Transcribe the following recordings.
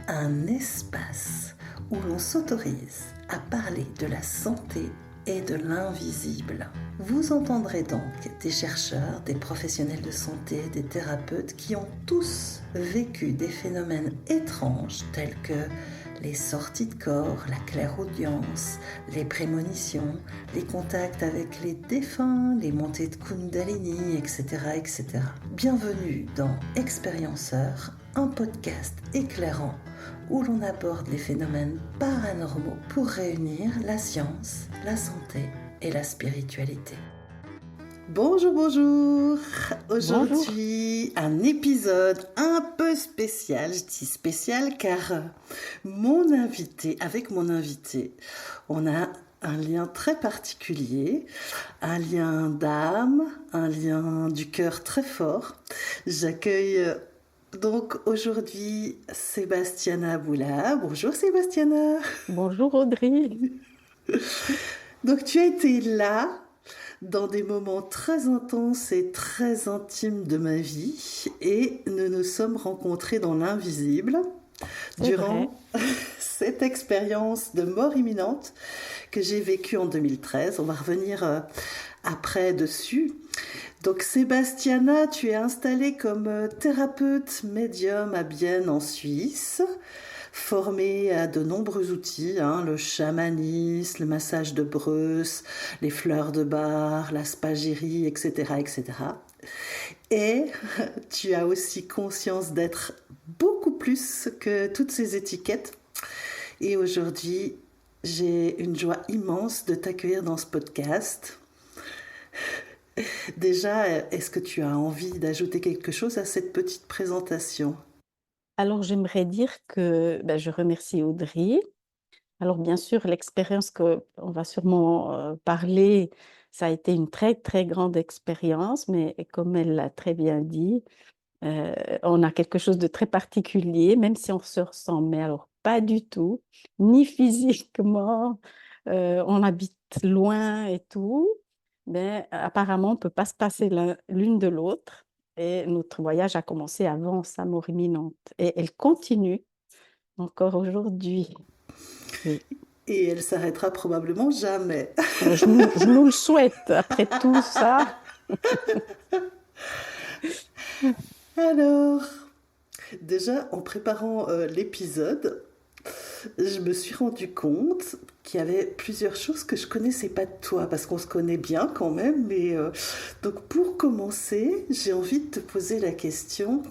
un espace où l'on s'autorise à parler de la santé et de l'invisible. Vous entendrez donc des chercheurs, des professionnels de santé, des thérapeutes qui ont tous vécu des phénomènes étranges tels que les sorties de corps, la clairaudience, les prémonitions, les contacts avec les défunts, les montées de Kundalini, etc., etc. Bienvenue dans Expérienceur, un podcast éclairant où l'on aborde les phénomènes paranormaux pour réunir la science, la santé et la spiritualité. Bonjour, bonjour. Aujourd'hui, un épisode un peu spécial. Je dis spécial car avec mon invité, on a un lien très particulier, un lien d'âme, un lien du cœur très fort. J'accueille donc aujourd'hui Sébastiana Boula. Bonjour Sébastiana. Bonjour Audrey. Donc tu as été là dans des moments très intenses et très intimes de ma vie et nous nous sommes rencontrés dans l'invisible durant cette expérience de mort imminente que j'ai vécue en 2013. On va revenir après dessus. Donc Sébastiana, tu es installée comme thérapeute médium à Bienne en Suisse, formée à de nombreux outils, le chamanisme, le massage de Breuss, les fleurs de bar, la spagyrie, etc., etc. Et tu as aussi conscience d'être beaucoup plus que toutes ces étiquettes. Et aujourd'hui, j'ai une joie immense de t'accueillir dans ce podcast. Déjà, est-ce que tu as envie d'ajouter quelque chose à cette petite présentation ? Alors, j'aimerais dire que je remercie Audrey. Alors, bien sûr, l'expérience qu'on va sûrement parler, ça a été une très, très grande expérience, mais comme elle l'a très bien dit, on a quelque chose de très particulier, même si on se ressemble, mais alors pas du tout, ni physiquement, on habite loin et tout, mais apparemment, on ne peut pas se passer l'une de l'autre. Et notre voyage a commencé avant sa mort imminente. Et elle continue encore aujourd'hui. Oui. Et elle s'arrêtera probablement jamais. Je nous le souhaite, après tout ça. Alors, déjà, en préparant l'épisode, je me suis rendu compte qu'il y avait plusieurs choses que je connaissais pas de toi, parce qu'on se connaît bien quand même. Mais donc, pour commencer, j'ai envie de te poser la question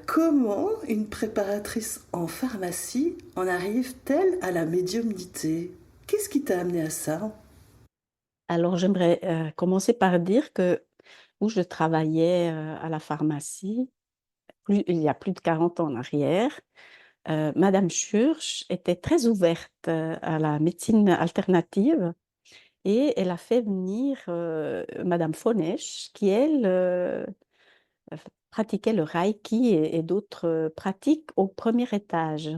comment une préparatrice en pharmacie en arrive-t-elle à la médiumnité ? Qu'est-ce qui t'a amené à ça ? Alors, j'aimerais commencer par dire que où je travaillais à la pharmacie, il y a plus de 40 ans en arrière, Madame Schurch était très ouverte à la médecine alternative et elle a fait venir Madame Fonesch qui, elle, pratiquait le Reiki et d'autres pratiques au premier étage.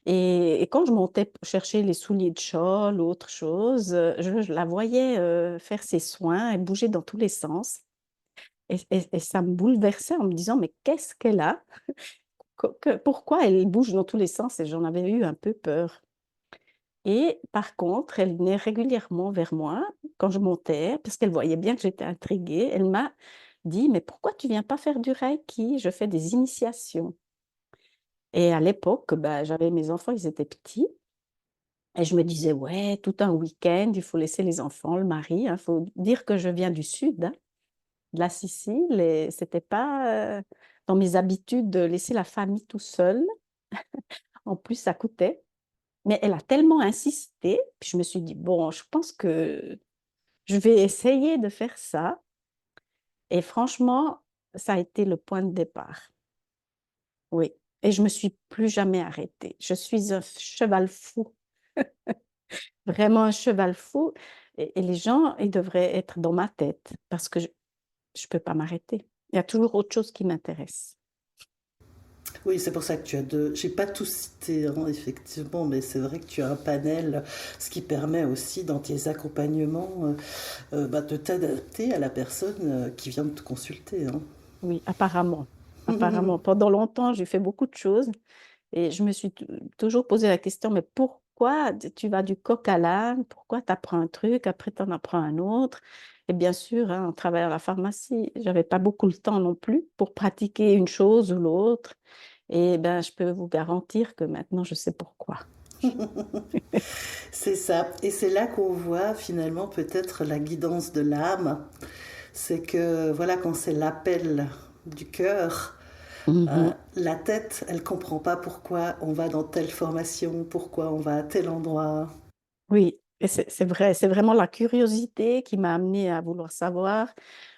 Et quand je montais chercher les souliers de Scholl ou autre chose, je la voyais faire ses soins et bouger dans tous les sens. Et ça me bouleversait en me disant, mais qu'est-ce qu'elle a? Pourquoi elle bouge dans tous les sens? Et j'en avais eu un peu peur. Et par contre, elle venait régulièrement vers moi quand je montais, parce qu'elle voyait bien que j'étais intriguée. Elle m'a dit, mais pourquoi tu viens pas faire du Reiki? Je fais des initiations. Et à l'époque, j'avais mes enfants, ils étaient petits. Et je me disais, ouais, tout un week-end, il faut laisser les enfants, le mari. Il faut dire que je viens du sud, de la Sicile, et c'était pas dans mes habitudes de laisser la famille tout seul. En plus, ça coûtait. Mais elle a tellement insisté, puis je me suis dit, bon, je pense que je vais essayer de faire ça. Et franchement, ça a été le point de départ. Oui. Et je me suis plus jamais arrêtée. Je suis un cheval fou. Vraiment un cheval fou. Et les gens, ils devraient être dans ma tête parce que je ne peux pas m'arrêter. Il y a toujours autre chose qui m'intéresse. Oui, c'est pour ça que tu as deux. J'ai pas tout cité, effectivement, mais c'est vrai que tu as un panel, ce qui permet aussi dans tes accompagnements de t'adapter à la personne qui vient de te consulter. Oui, apparemment. Apparemment. Pendant longtemps, j'ai fait beaucoup de choses Et je me suis toujours posé la question, mais pourquoi tu vas du coq à l'âne? Pourquoi tu apprends un truc, après tu en apprends un autre? Et bien sûr, hein, en travaillant à la pharmacie, j'avais pas beaucoup le temps non plus pour pratiquer une chose ou l'autre. Et ben, je peux vous garantir que maintenant, je sais pourquoi. C'est ça. Et c'est là qu'on voit finalement peut-être la guidance de l'âme. C'est que voilà, quand c'est l'appel du cœur, Mhm. la tête, elle comprend pas pourquoi on va dans telle formation, pourquoi on va à tel endroit. Oui, et c'est vrai, c'est vraiment la curiosité qui m'a amenée à vouloir savoir.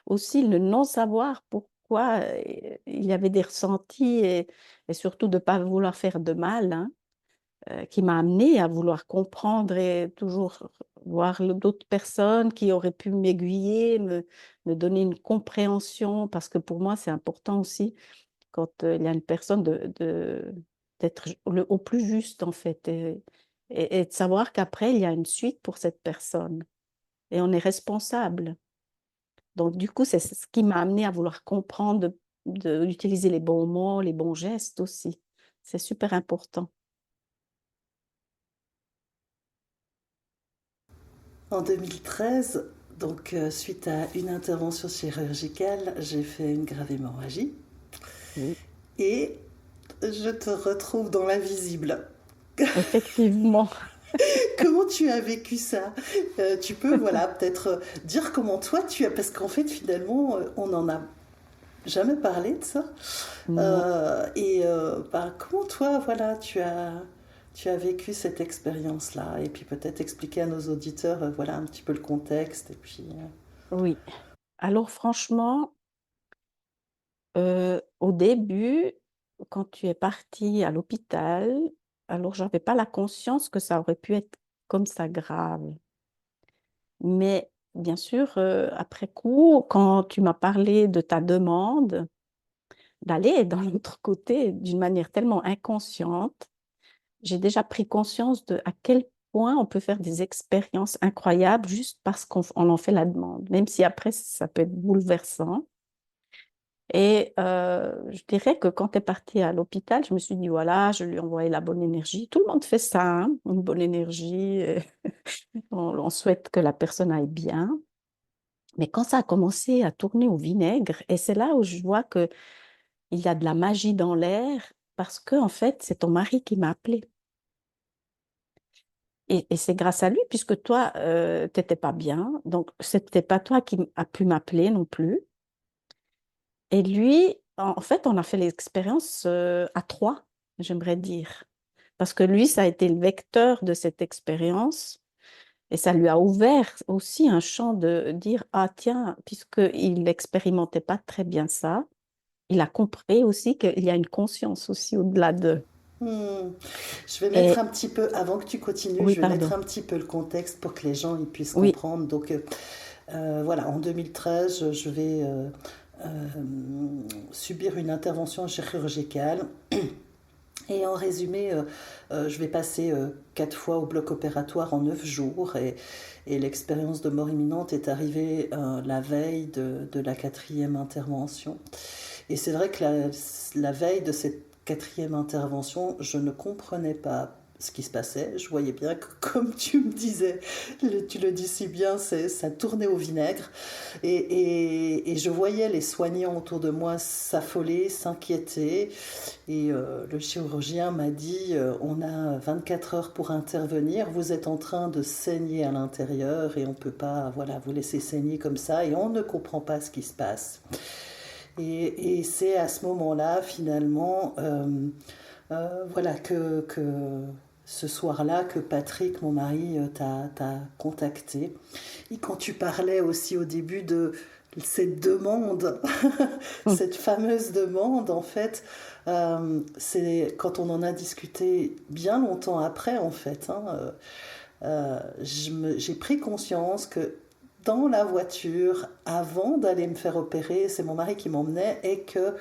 Aussi le non-savoir pourquoi il y avait des ressentis et surtout de ne pas vouloir faire de mal, hein, qui m'a amenée à vouloir comprendre et toujours voir d'autres personnes qui auraient pu m'aiguiller, me donner une compréhension, parce que pour moi, c'est important aussi quand il y a une personne d'être au plus juste, en fait, et de savoir qu'après, il y a une suite pour cette personne et on est responsable. Donc, du coup, c'est ce qui m'a amené à vouloir comprendre, d'utiliser les bons mots, les bons gestes aussi. C'est super important. En 2013, donc suite à une intervention chirurgicale, j'ai fait une grave hémorragie Oui, et je te retrouve dans l'invisible. effectivement. Comment tu as vécu ça? Tu peux, voilà, peut-être dire comment toi tu as, parce qu'en fait finalement, on n'en a jamais parlé de ça. Non. Bah, comment toi, voilà, tu as vécu cette expérience-là, et puis peut-être expliquer à nos auditeurs, voilà, un petit peu le contexte, et puis. Oui. Alors franchement, au début, quand tu es parti à l'hôpital, alors j'avais pas la conscience que ça aurait pu être comme ça grave. Mais bien sûr, après coup, quand tu m'as parlé de ta demande d'aller dans l'autre côté d'une manière tellement inconsciente, j'ai déjà pris conscience de à quel point on peut faire des expériences incroyables juste parce qu'on en fait la demande, même si après ça peut être bouleversant. Et je dirais que quand tu es partie à l'hôpital, je me suis dit, voilà, je lui ai envoyé la bonne énergie. Tout le monde fait ça, hein, une bonne énergie. On souhaite que la personne aille bien. Mais quand ça a commencé à tourner au vinaigre, et c'est là où je vois que il y a de la magie dans l'air, parce que en fait, c'est ton mari qui m'a appelé. Et c'est grâce à lui, puisque toi, tu n'étais pas bien. Donc, c'était pas toi qui a pu m'appeler non plus. Et lui, en fait, on a fait l'expérience à trois, j'aimerais dire. Parce que lui, ça a été le vecteur de cette expérience. Et ça lui a ouvert aussi un champ de dire, ah tiens, puisqu'il n'expérimentait pas très bien ça, il a compris aussi qu'il y a une conscience aussi au-delà de. Hmm. Je vais mettre Et un petit peu, avant que tu continues, oui, je vais mettre pardon. un petit peu le contexte pour que les gens ils puissent Oui, comprendre. Donc, voilà, en 2013, je vais euh, subir une intervention chirurgicale. Et en résumé, je vais passer 4 fois au bloc opératoire en 9 jours, et l'expérience de mort imminente est arrivée la veille de la quatrième intervention. Et c'est vrai que la veille de cette quatrième intervention, je ne comprenais pas ce qui se passait. Je voyais bien que, comme tu me disais, tu le dis si bien, ça tournait au vinaigre. Et je voyais les soignants autour de moi s'affoler, s'inquiéter. Et le chirurgien m'a dit, on a 24 heures pour intervenir, vous êtes en train de saigner à l'intérieur et on ne peut pas, voilà, vous laisser saigner comme ça, et on ne comprend pas ce qui se passe. Et c'est à ce moment-là, finalement, voilà, que ce soir-là, que Patrick, mon mari, t'a contacté. Et quand tu parlais aussi au début de cette demande, hum, cette fameuse demande, en fait, c'est quand on en a discuté bien longtemps après, en fait, hein, j'ai pris conscience que dans la voiture, avant d'aller me faire opérer, c'est mon mari qui m'emmenait, et que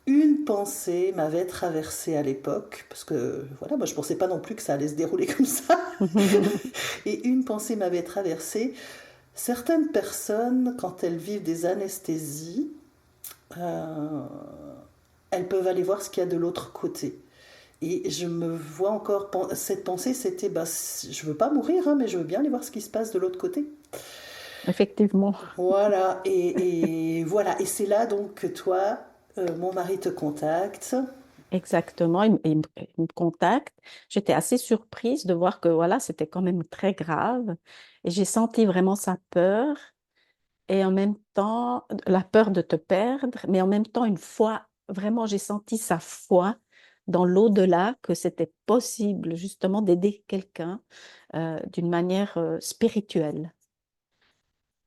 une pensée m'avait traversée à l'époque, parce que voilà, moi je pensais pas non plus que ça allait se dérouler comme ça, et une pensée m'avait traversée. Certaines personnes, quand elles vivent des anesthésies, euh, elles peuvent aller voir ce qu'il y a de l'autre côté. Et je me vois encore, cette pensée, c'était, bah, je veux pas mourir, hein, mais je veux bien aller voir ce qui se passe de l'autre côté. Effectivement. Voilà, et voilà, et c'est là donc que toi, mon mari te contacte. Exactement, il me contacte. J'étais assez surprise de voir que voilà, c'était quand même très grave. Et j'ai senti vraiment sa peur et en même temps la peur de te perdre, mais en même temps une foi. Vraiment, j'ai senti sa foi dans l'au-delà, que c'était possible justement d'aider quelqu'un d'une manière spirituelle.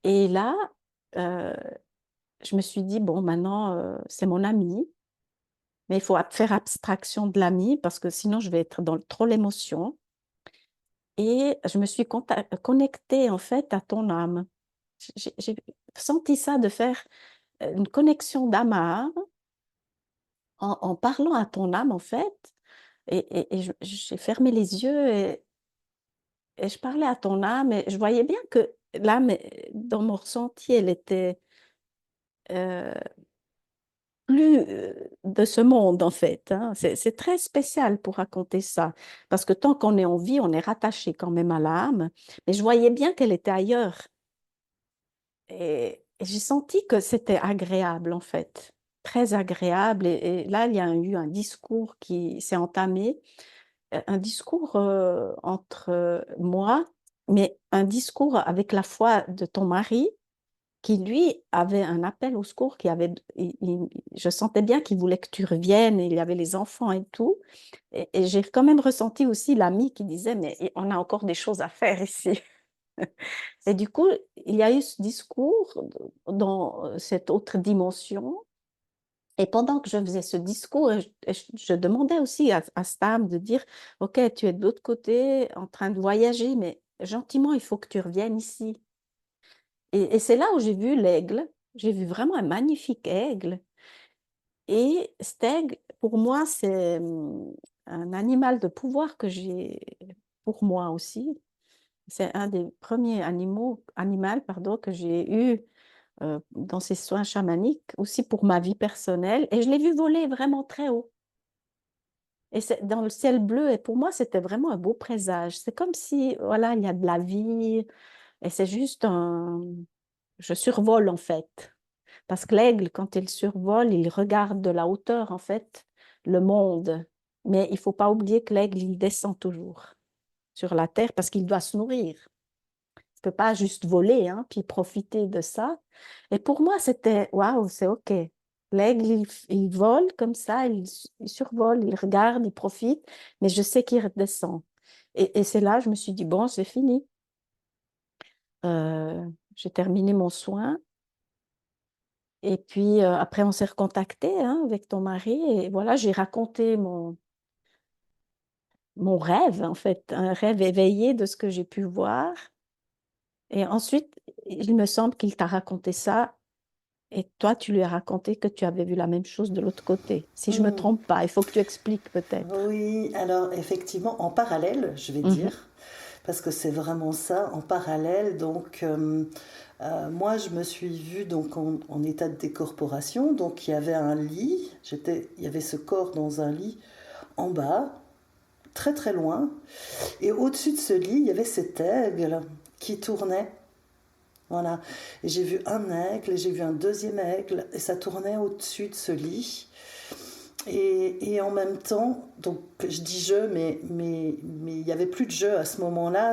Et là, euh, je me suis dit, bon, maintenant, c'est mon ami. Mais il faut faire abstraction de l'ami parce que sinon je vais être dans trop l'émotion. Et je me suis connectée en fait à ton âme. J'ai senti ça de faire une connexion d'âme à âme en parlant à ton âme en fait. Et j'ai fermé les yeux et je parlais à ton âme et je voyais bien que l'âme, dans mon ressenti, elle était euh, plus de ce monde, en fait, hein. C'est très spécial pour raconter ça, parce que tant qu'on est en vie, on est rattaché quand même à l'âme, mais je voyais bien qu'elle était ailleurs. Et j'ai senti que c'était agréable, en fait, très agréable. Et là, il y a eu un discours qui s'est entamé, un discours entre moi, mais un discours avec la foi de ton mari qui lui avait un appel au secours, je sentais bien qu'il voulait que tu reviennes, et il y avait les enfants et tout. Et j'ai quand même ressenti aussi l'ami qui disait, mais on a encore des choses à faire ici. Et du coup, il y a eu ce discours dans cette autre dimension. Et pendant que je faisais ce discours, je demandais aussi à Stam de dire, OK, tu es de l'autre côté en train de voyager, mais gentiment, il faut que tu reviennes ici. Et c'est là où j'ai vu l'aigle. J'ai vu vraiment un magnifique aigle. Et cet aigle, pour moi, c'est un animal de pouvoir que j'ai pour moi aussi. C'est un des premiers animaux pardon, que j'ai eu dans ces soins chamaniques, aussi pour ma vie personnelle. Et je l'ai vu voler vraiment très haut. Et c'est dans le ciel bleu. Et pour moi, c'était vraiment un beau présage. C'est comme si, voilà, il y a de la vie. Et c'est juste un... Je survole en fait. Parce que l'aigle, quand il survole, il regarde de la hauteur, en fait, le monde. Mais il ne faut pas oublier que l'aigle, il descend toujours sur la terre parce qu'il doit se nourrir. Il ne peut pas juste voler, hein, puis profiter de ça. Et pour moi, c'était, waouh, c'est OK. L'aigle, il vole comme ça, il survole, il regarde, il profite, mais je sais qu'il redescend. Et c'est là, je me suis dit, bon, c'est fini. J'ai terminé mon soin. Et puis après, on s'est recontacté hein, avec ton mari. Et voilà, j'ai raconté mon rêve, en fait, un rêve éveillé de ce que j'ai pu voir. Et ensuite, il me semble qu'il t'a raconté ça. Et toi, tu lui as raconté que tu avais vu la même chose de l'autre côté. Si je me Hmm. trompe pas, il faut que tu expliques peut-être. Oui, alors effectivement, en parallèle, je vais Mhm, dire, parce que c'est vraiment ça, en parallèle, donc moi je me suis vue donc en état de décorporation, donc il y avait un lit, il y avait ce corps dans un lit en bas, très très loin, et au-dessus de ce lit, il y avait cet aigle qui tournait. Voilà. Et j'ai vu un aigle, et j'ai vu un deuxième aigle, et ça tournait au-dessus de ce lit. Et en même temps, donc je dis je, mais il n'y avait plus de jeu à ce moment-là.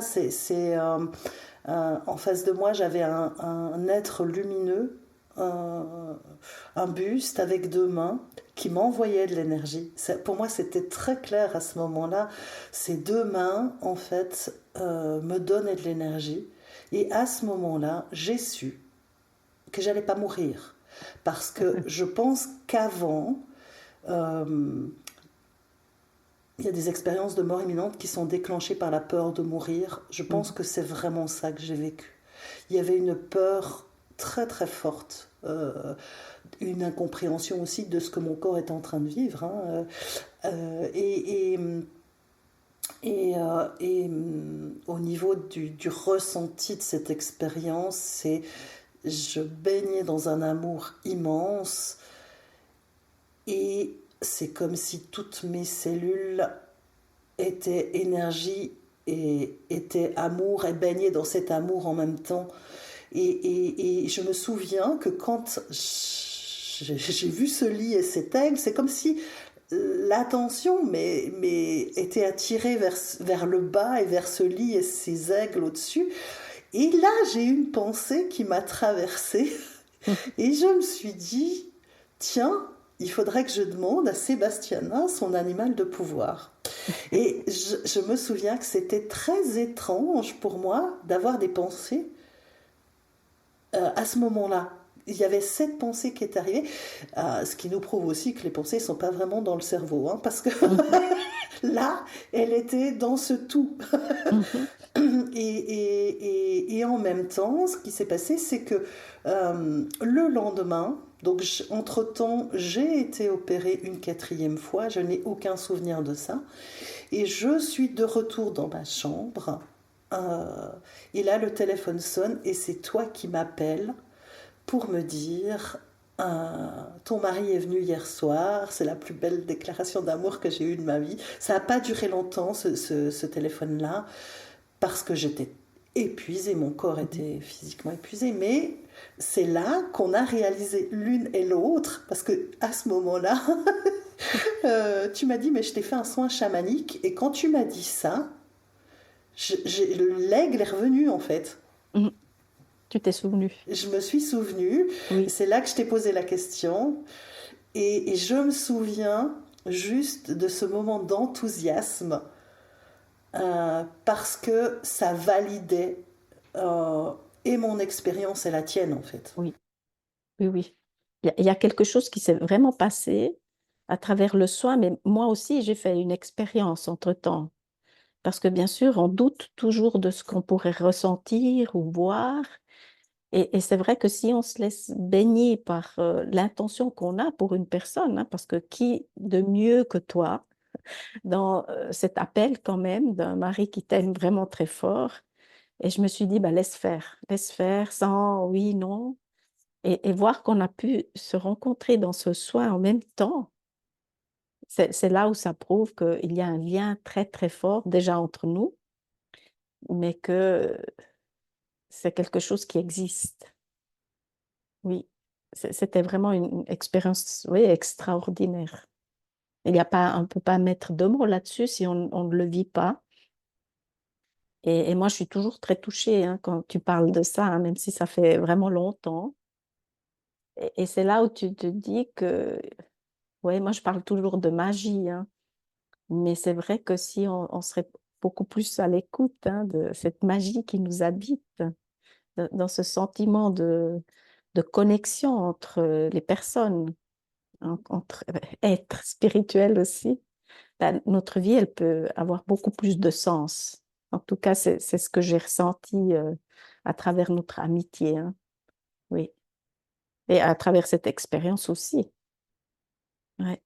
En face de moi, j'avais un être lumineux, un, un buste avec deux mains qui m'envoyait de l'énergie. Pour moi, c'était très clair à ce moment-là. Ces deux mains, en fait, me donnaient de l'énergie. Et à ce moment-là, j'ai su que j'allais pas mourir. Parce que je pense qu'avant, euh, il y a des expériences de mort imminente qui sont déclenchées par la peur de mourir. Je pense mhm, que c'est vraiment ça que j'ai vécu. Il y avait une peur très très forte, une incompréhension aussi de ce que mon corps est en train de vivre. Hein. Euh, et, et, au niveau du ressenti de cette expérience, c'est je baignais dans un amour immense et c'est comme si toutes mes cellules étaient énergie et étaient amour et baignaient dans cet amour en même temps. Et je me souviens que quand j'ai vu ce lit et cet aigle, c'est comme si l'attention était attirée vers le bas et vers ce lit et ces aigles au-dessus. Et là, j'ai eu une pensée qui m'a traversée et je me suis dit, tiens, il faudrait que je demande à Sébastiana son animal de pouvoir. Et je me souviens que c'était très étrange pour moi d'avoir des pensées à ce moment-là. Il y avait cette pensée qui est arrivée, ce qui nous prouve aussi que les pensées ne sont pas vraiment dans le cerveau, hein, parce que Mhm, là, elle était dans ce tout. mhm. Et en même temps, ce qui s'est passé, c'est que le lendemain, donc entre-temps, j'ai été opérée une quatrième fois, je n'ai aucun souvenir de ça, et je suis de retour dans ma chambre, euh, et là le téléphone sonne, et c'est toi qui m'appelles pour me dire ton mari est venu hier soir, c'est la plus belle déclaration d'amour que j'ai eue de ma vie. Ça n'a pas duré longtemps ce téléphone-là, parce que j'étais épuisée, mon corps était physiquement épuisé, mais c'est là qu'on a réalisé l'une et l'autre, parce que à ce moment-là, tu m'as dit, mais je t'ai fait un soin chamanique, et quand tu m'as dit ça, l'aigle est revenu en fait. Mhm. Tu t'es souvenu. Je me suis souvenue, Oui, c'est là que je t'ai posé la question, et je me souviens juste de ce moment d'enthousiasme, parce que ça validait euh, et mon expérience et la tienne en fait. oui, oui, oui. Il y a quelque chose qui s'est vraiment passé à travers le soin, mais moi aussi, j'ai fait une expérience entre-temps. Parce que bien sûr, on doute toujours de ce qu'on pourrait ressentir ou voir. Et c'est vrai que si on se laisse baigner par l'intention qu'on a pour une personne, hein, parce que qui de mieux que toi dans cet appel quand même d'un mari qui t'aime vraiment très fort. Et je me suis dit, bah, laisse faire sans oui, non. Et voir qu'on a pu se rencontrer dans ce soin en même temps, c'est là où ça prouve qu'il y a un lien très, très fort déjà entre nous, mais que c'est quelque chose qui existe. Oui, c'était vraiment une expérience, oui, extraordinaire. Il y a pas, on ne peut pas mettre de mots là-dessus si on ne le vit pas. Et moi, je suis toujours très touchée hein, quand tu parles de ça, hein, même si ça fait vraiment longtemps. Et c'est là où tu te dis que, ouais, moi, je parle toujours de magie, hein, mais c'est vrai que si on serait beaucoup plus à l'écoute hein, de cette magie qui nous habite, dans ce sentiment de connexion entre les personnes, entre êtres spirituels aussi, ben, notre vie, elle peut avoir beaucoup plus de sens. En tout cas, c'est ce que j'ai ressenti à travers notre amitié, hein. Oui. Et à travers cette expérience aussi. Ouais.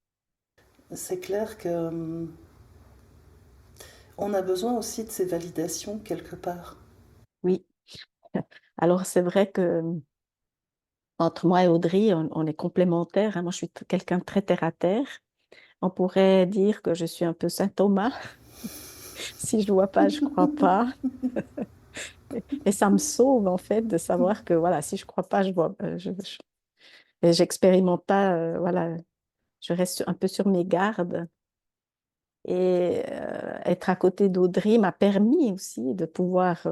C'est clair que on a besoin aussi de ces validations quelque part. Oui. Alors, c'est vrai que entre moi et Audrey, on est complémentaires, hein. Moi, je suis quelqu'un de très terre à terre. On pourrait dire que je suis un peu Saint Thomas. Si je vois pas, je crois pas. Et ça me sauve, en fait, de savoir que, voilà, si je crois pas, je vois, et j'expérimente pas, voilà, je reste un peu sur mes gardes. Et être à côté d'Audrey m'a permis aussi de pouvoir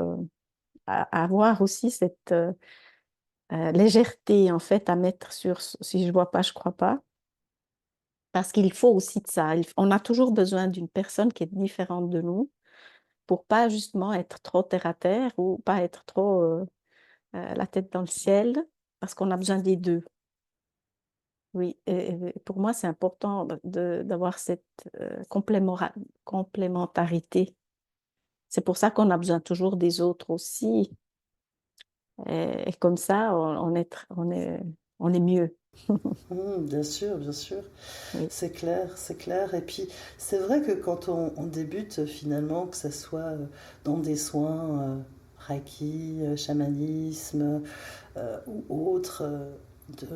avoir aussi cette légèreté, en fait, à mettre sur si je vois pas, je crois pas. Parce qu'il faut aussi de ça. On a toujours besoin d'une personne qui est différente de nous pour pas justement être trop terre à terre ou pas être trop la tête dans le ciel, parce qu'on a besoin des deux. Oui, et pour moi, c'est important d'avoir cette complémentarité. C'est pour ça qu'on a besoin toujours des autres aussi. Et comme ça, on est mieux. Bien sûr, bien sûr. Oui, C'est clair, c'est clair. Et puis, c'est vrai que quand on débute finalement, que ce soit dans des soins Reiki, chamanisme ou autres, de,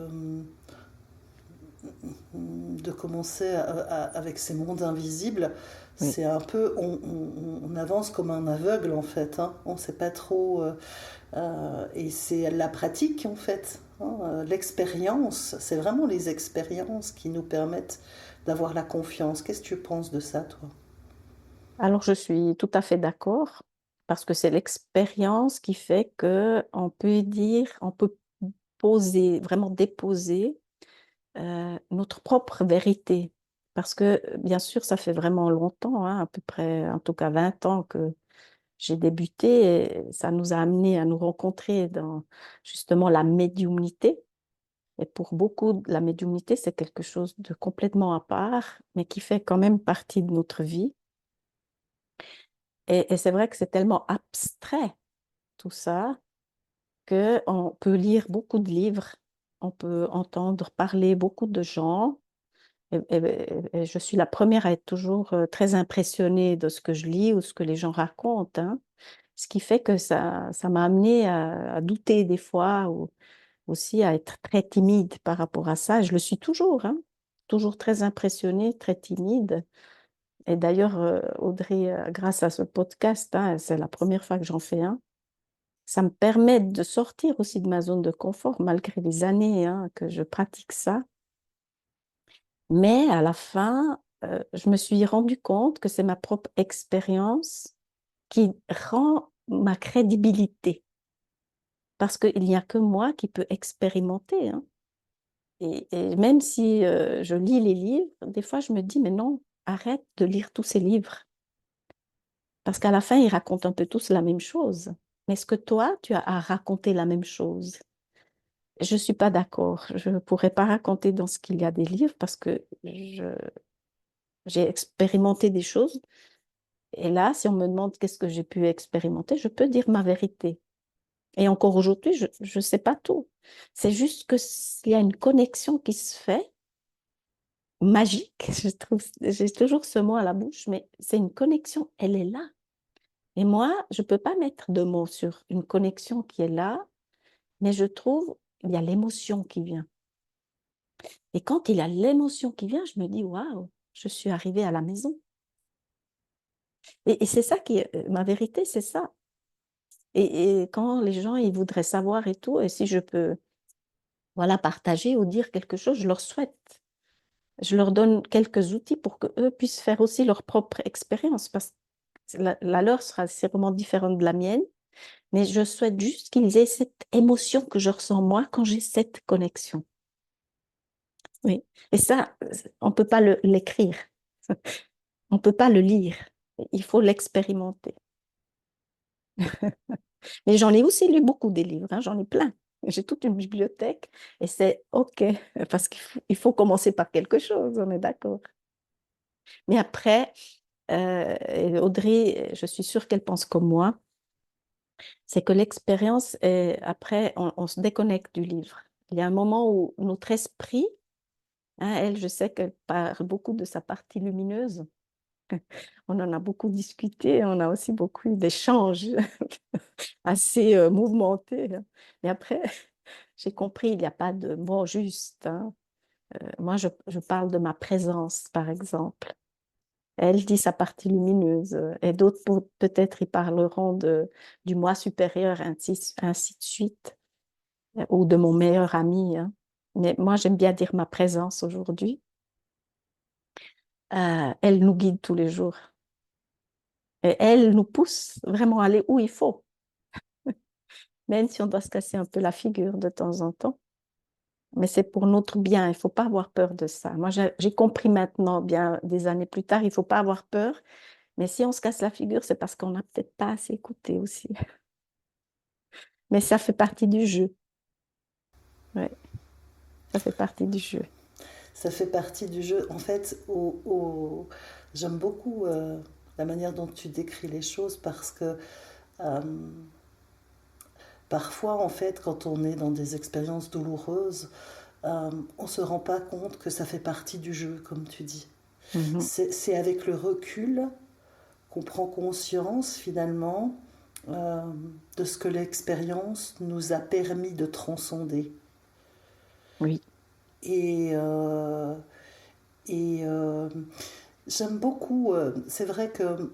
de commencer avec ces mondes invisibles, Oui. c'est un peu, on avance comme un aveugle en fait, hein. On ne sait pas trop, et c'est la pratique en fait, hein. L'expérience, c'est vraiment les expériences qui nous permettent d'avoir la confiance. Qu'est-ce que tu penses de ça, toi? Alors, je suis tout à fait d'accord parce que c'est l'expérience qui fait que on peut poser, vraiment déposer notre propre vérité. Parce que, bien sûr, ça fait vraiment longtemps, hein, à peu près, en tout cas 20 ans que j'ai débuté et ça nous a amené à nous rencontrer dans justement la médiumnité. Et pour beaucoup, la médiumnité, c'est quelque chose de complètement à part, mais qui fait quand même partie de notre vie. Et c'est vrai que c'est tellement abstrait, tout ça, qu'on peut lire beaucoup de livres, on peut entendre parler beaucoup de gens. Et je suis la première à être toujours très impressionnée de ce que je lis ou ce que les gens racontent, hein. Ce qui fait que ça m'a amenée à douter des fois ou aussi à être très timide par rapport à ça. Je le suis toujours, hein, toujours très impressionnée, très timide. Et d'ailleurs, Audrey, grâce à ce podcast, hein, c'est la première fois que j'en fais un, ça me permet de sortir aussi de ma zone de confort malgré les années, hein, que je pratique ça. Mais à la fin, je me suis rendu compte que c'est ma propre expérience qui rend ma crédibilité. Parce qu'il n'y a que moi qui peux expérimenter, hein. Et même si je lis les livres, des fois je me dis, mais non, arrête de lire tous ces livres. Parce qu'à la fin, ils racontent un peu tous la même chose. Mais est-ce que toi, tu as à raconter la même chose? Je ne suis pas d'accord. Je ne pourrais pas raconter dans ce qu'il y a des livres parce que j'ai expérimenté des choses. Et là, si on me demande qu'est-ce que j'ai pu expérimenter, je peux dire ma vérité. Et encore aujourd'hui, je ne sais pas tout. C'est juste que s'il y a une connexion qui se fait, magique, je trouve, j'ai toujours ce mot à la bouche, mais c'est une connexion, elle est là. Et moi, je ne peux pas mettre de mots sur une connexion qui est là, mais je trouve il y a l'émotion qui vient. Et quand il y a l'émotion qui vient, je me dis, waouh, je suis arrivée à la maison. Et c'est ça qui est, ma vérité, c'est ça. Et quand les gens, ils voudraient savoir et tout, et si je peux, voilà, partager ou dire quelque chose, je leur souhaite. Je leur donne quelques outils pour qu'eux puissent faire aussi leur propre expérience, parce que la leur sera sûrement différente de la mienne, mais je souhaite juste qu'ils aient cette émotion que je ressens moi quand j'ai cette connexion. Oui. Et ça, on ne peut pas l'écrire, on ne peut pas le lire, il faut l'expérimenter. Mais j'en ai aussi lu beaucoup des livres, hein, j'en ai plein. J'ai toute une bibliothèque et c'est OK, parce qu'il faut commencer par quelque chose, on est d'accord. Mais après, et Audrey, je suis sûre qu'elle pense comme moi, c'est que l'expérience, après, on se déconnecte du livre. Il y a un moment où notre esprit, hein, elle, je sais qu'elle parle beaucoup de sa partie lumineuse. On en a beaucoup discuté, on a aussi beaucoup eu d'échanges assez mouvementés, hein. Mais après, j'ai compris, il n'y a pas de mot juste, hein. Moi, je parle de ma présence, par exemple. Elle dit sa partie lumineuse, et d'autres peut-être ils parleront du moi supérieur, ainsi de suite, ou de mon meilleur ami, hein. Mais moi, j'aime bien dire ma présence aujourd'hui. Elle nous guide tous les jours. Et elle nous pousse vraiment à aller où il faut, même si on doit se casser un peu la figure de temps en temps. Mais c'est pour notre bien, il ne faut pas avoir peur de ça. Moi, j'ai compris maintenant, bien des années plus tard, il ne faut pas avoir peur. Mais si on se casse la figure, c'est parce qu'on n'a peut-être pas assez écouté aussi. Mais ça fait partie du jeu. Ouais, ça fait partie du jeu. Ça fait partie du jeu. En fait, j'aime beaucoup la manière dont tu décris les choses parce que euh, parfois, en fait, quand on est dans des expériences douloureuses, on ne se rend pas compte que ça fait partie du jeu, comme tu dis. Mhm. C'est avec le recul qu'on prend conscience finalement euh, de ce que l'expérience nous a permis de transcender. Oui, Et, euh, et j'aime beaucoup, c'est vrai que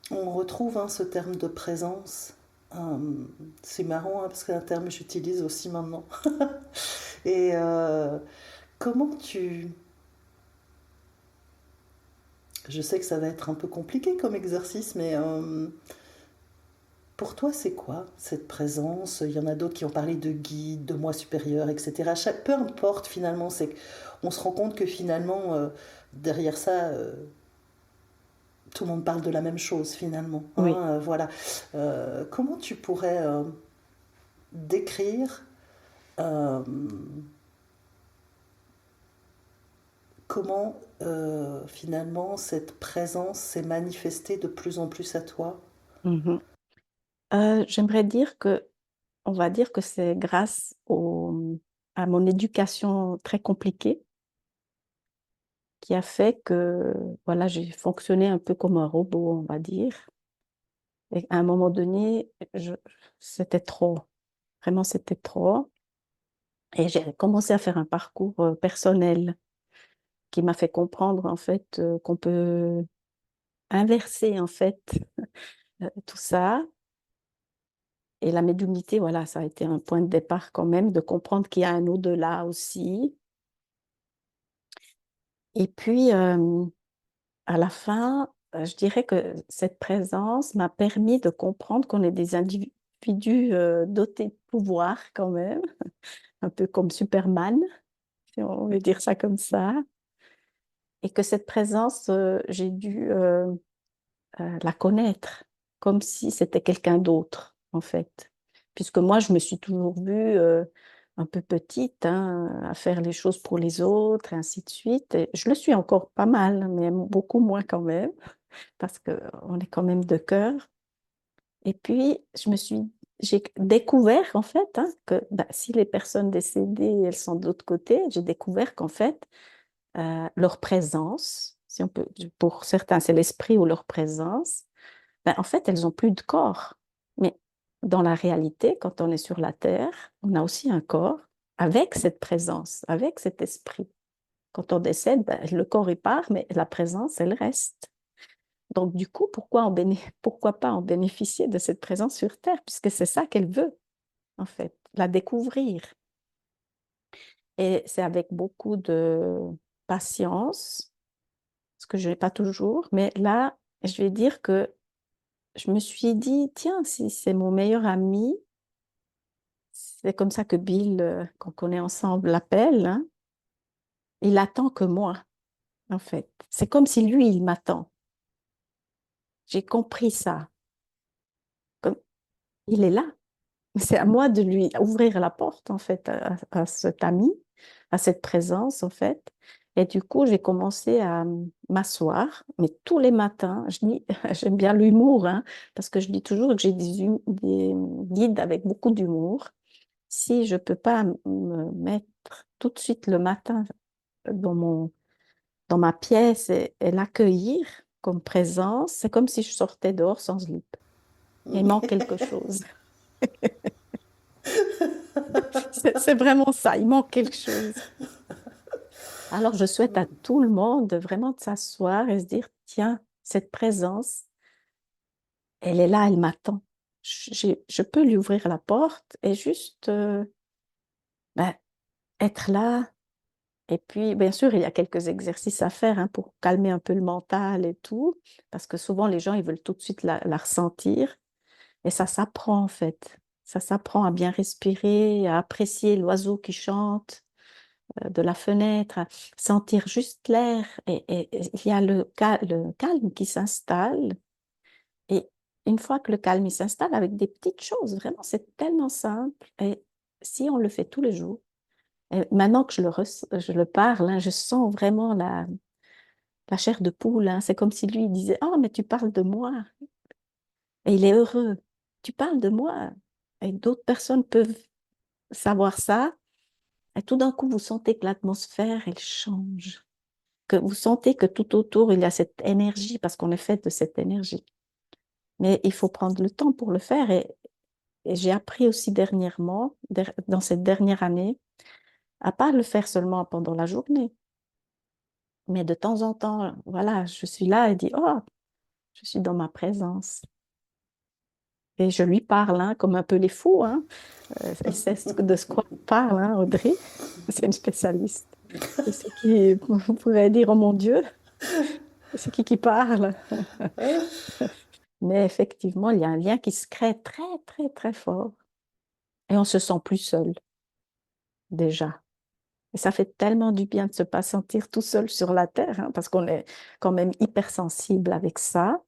on retrouve ce terme de présence. Euh, c'est marrant parce que c'est un terme que j'utilise aussi maintenant. Et comment tu... Je sais que ça va être un peu compliqué comme exercice, mais pour toi, c'est quoi cette présence? Il y en a d'autres qui ont parlé de guide, de moi supérieur, etc. Peu importe finalement, on se rend compte que finalement, derrière ça, tout le monde parle de la même chose finalement. Oui. Voilà. Comment tu pourrais décrire euh, comment finalement cette présence s'est manifestée de plus en plus à toi? Mhm. J'aimerais dire que, on va dire que c'est grâce à mon éducation très compliquée qui a fait que, voilà, j'ai fonctionné un peu comme un robot, on va dire. Et à un moment donné, c'était trop. Vraiment, c'était trop. Et j'ai commencé à faire un parcours personnel qui m'a fait comprendre, en fait, qu'on peut inverser, en fait, tout ça. Et la médiumnité, voilà, ça a été un point de départ quand même, de comprendre qu'il y a un au-delà aussi. Et puis, à la fin, je dirais que cette présence m'a permis de comprendre qu'on est des individus dotés de pouvoir quand même, un peu comme Superman, si on veut dire ça comme ça. Et que cette présence, j'ai dû la connaître comme si c'était quelqu'un d'autre, en fait. Puisque moi, je me suis toujours vue un peu petite, hein, à faire les choses pour les autres, et ainsi de suite. Et je le suis encore pas mal, mais beaucoup moins quand même, parce qu'on est quand même de cœur. Et puis, j'ai découvert, en fait, hein, que bah, si les personnes décédées, elles sont de l'autre côté, j'ai découvert qu'en fait, leur présence, si on peut, pour certains, c'est l'esprit ou leur présence, ben, en fait, elles n'ont plus de corps. Mais dans la réalité, quand on est sur la Terre, on a aussi un corps avec cette présence, avec cet esprit. Quand on décède, ben, le corps il part, mais la présence, elle reste. Donc, du coup, pourquoi pas en bénéficier de cette présence sur Terre, puisque c'est ça qu'elle veut, en fait, la découvrir. Et c'est avec beaucoup de patience, ce que je n'ai pas toujours, mais là, je vais dire que je me suis dit, tiens, si c'est mon meilleur ami, c'est comme ça que Bill, qu'on connaît ensemble, l'appelle, hein, il attend que moi, en fait. C'est comme si lui, il m'attend. J'ai compris ça. Comme, il est là. C'est à moi de lui ouvrir la porte, en fait, à cet ami, à cette présence, en fait. Et du coup, j'ai commencé à m'asseoir, mais tous les matins, je dis, j'aime bien l'humour, hein, parce que je dis toujours que j'ai des guides avec beaucoup d'humour. Si je ne peux pas me mettre tout de suite le matin dans ma pièce et l'accueillir comme présence, c'est comme si je sortais dehors sans slip. Il manque quelque chose. C'est vraiment ça, il manque quelque chose. Alors, je souhaite à tout le monde vraiment de s'asseoir et se dire, tiens, cette présence, elle est là, elle m'attend. Je peux lui ouvrir la porte et juste ben, être là. Et puis, bien sûr, il y a quelques exercices à faire hein, pour calmer un peu le mental et tout, parce que souvent, les gens, ils veulent tout de suite la ressentir. Et ça s'apprend, en fait. Ça s'apprend à bien respirer, à apprécier l'oiseau qui chante de la fenêtre, à sentir juste l'air. Et il y a le calme qui s'installe. Et une fois que le calme il s'installe avec des petites choses, vraiment, c'est tellement simple. Et si on le fait tous les jours, et maintenant que je le parle, hein, je sens vraiment la chair de poule. Hein. C'est comme si lui il disait, oh, mais tu parles de moi. Et il est heureux. Tu parles de moi. Et d'autres personnes peuvent savoir ça. Et tout d'un coup, vous sentez que l'atmosphère, elle change. Que vous sentez que tout autour, il y a cette énergie, parce qu'on est fait de cette énergie. Mais il faut prendre le temps pour le faire. Et j'ai appris aussi dernièrement, dans cette dernière année, à part le faire seulement pendant la journée. Mais de temps en temps, voilà, je suis là et dis, oh, je suis dans ma présence. Et je lui parle, hein, comme un peu les fous, hein. Elle sait de ce qu'on parle, hein, Audrey. C'est une spécialiste. C'est qui, vous pourrez dire, oh mon Dieu, c'est qui parle? Mais effectivement, il y a un lien qui se crée très, très, très fort. Et on se sent plus seul, déjà. Et ça fait tellement du bien de ne se pas sentir tout seul sur la terre, hein, parce qu'on est quand même hypersensible avec ça.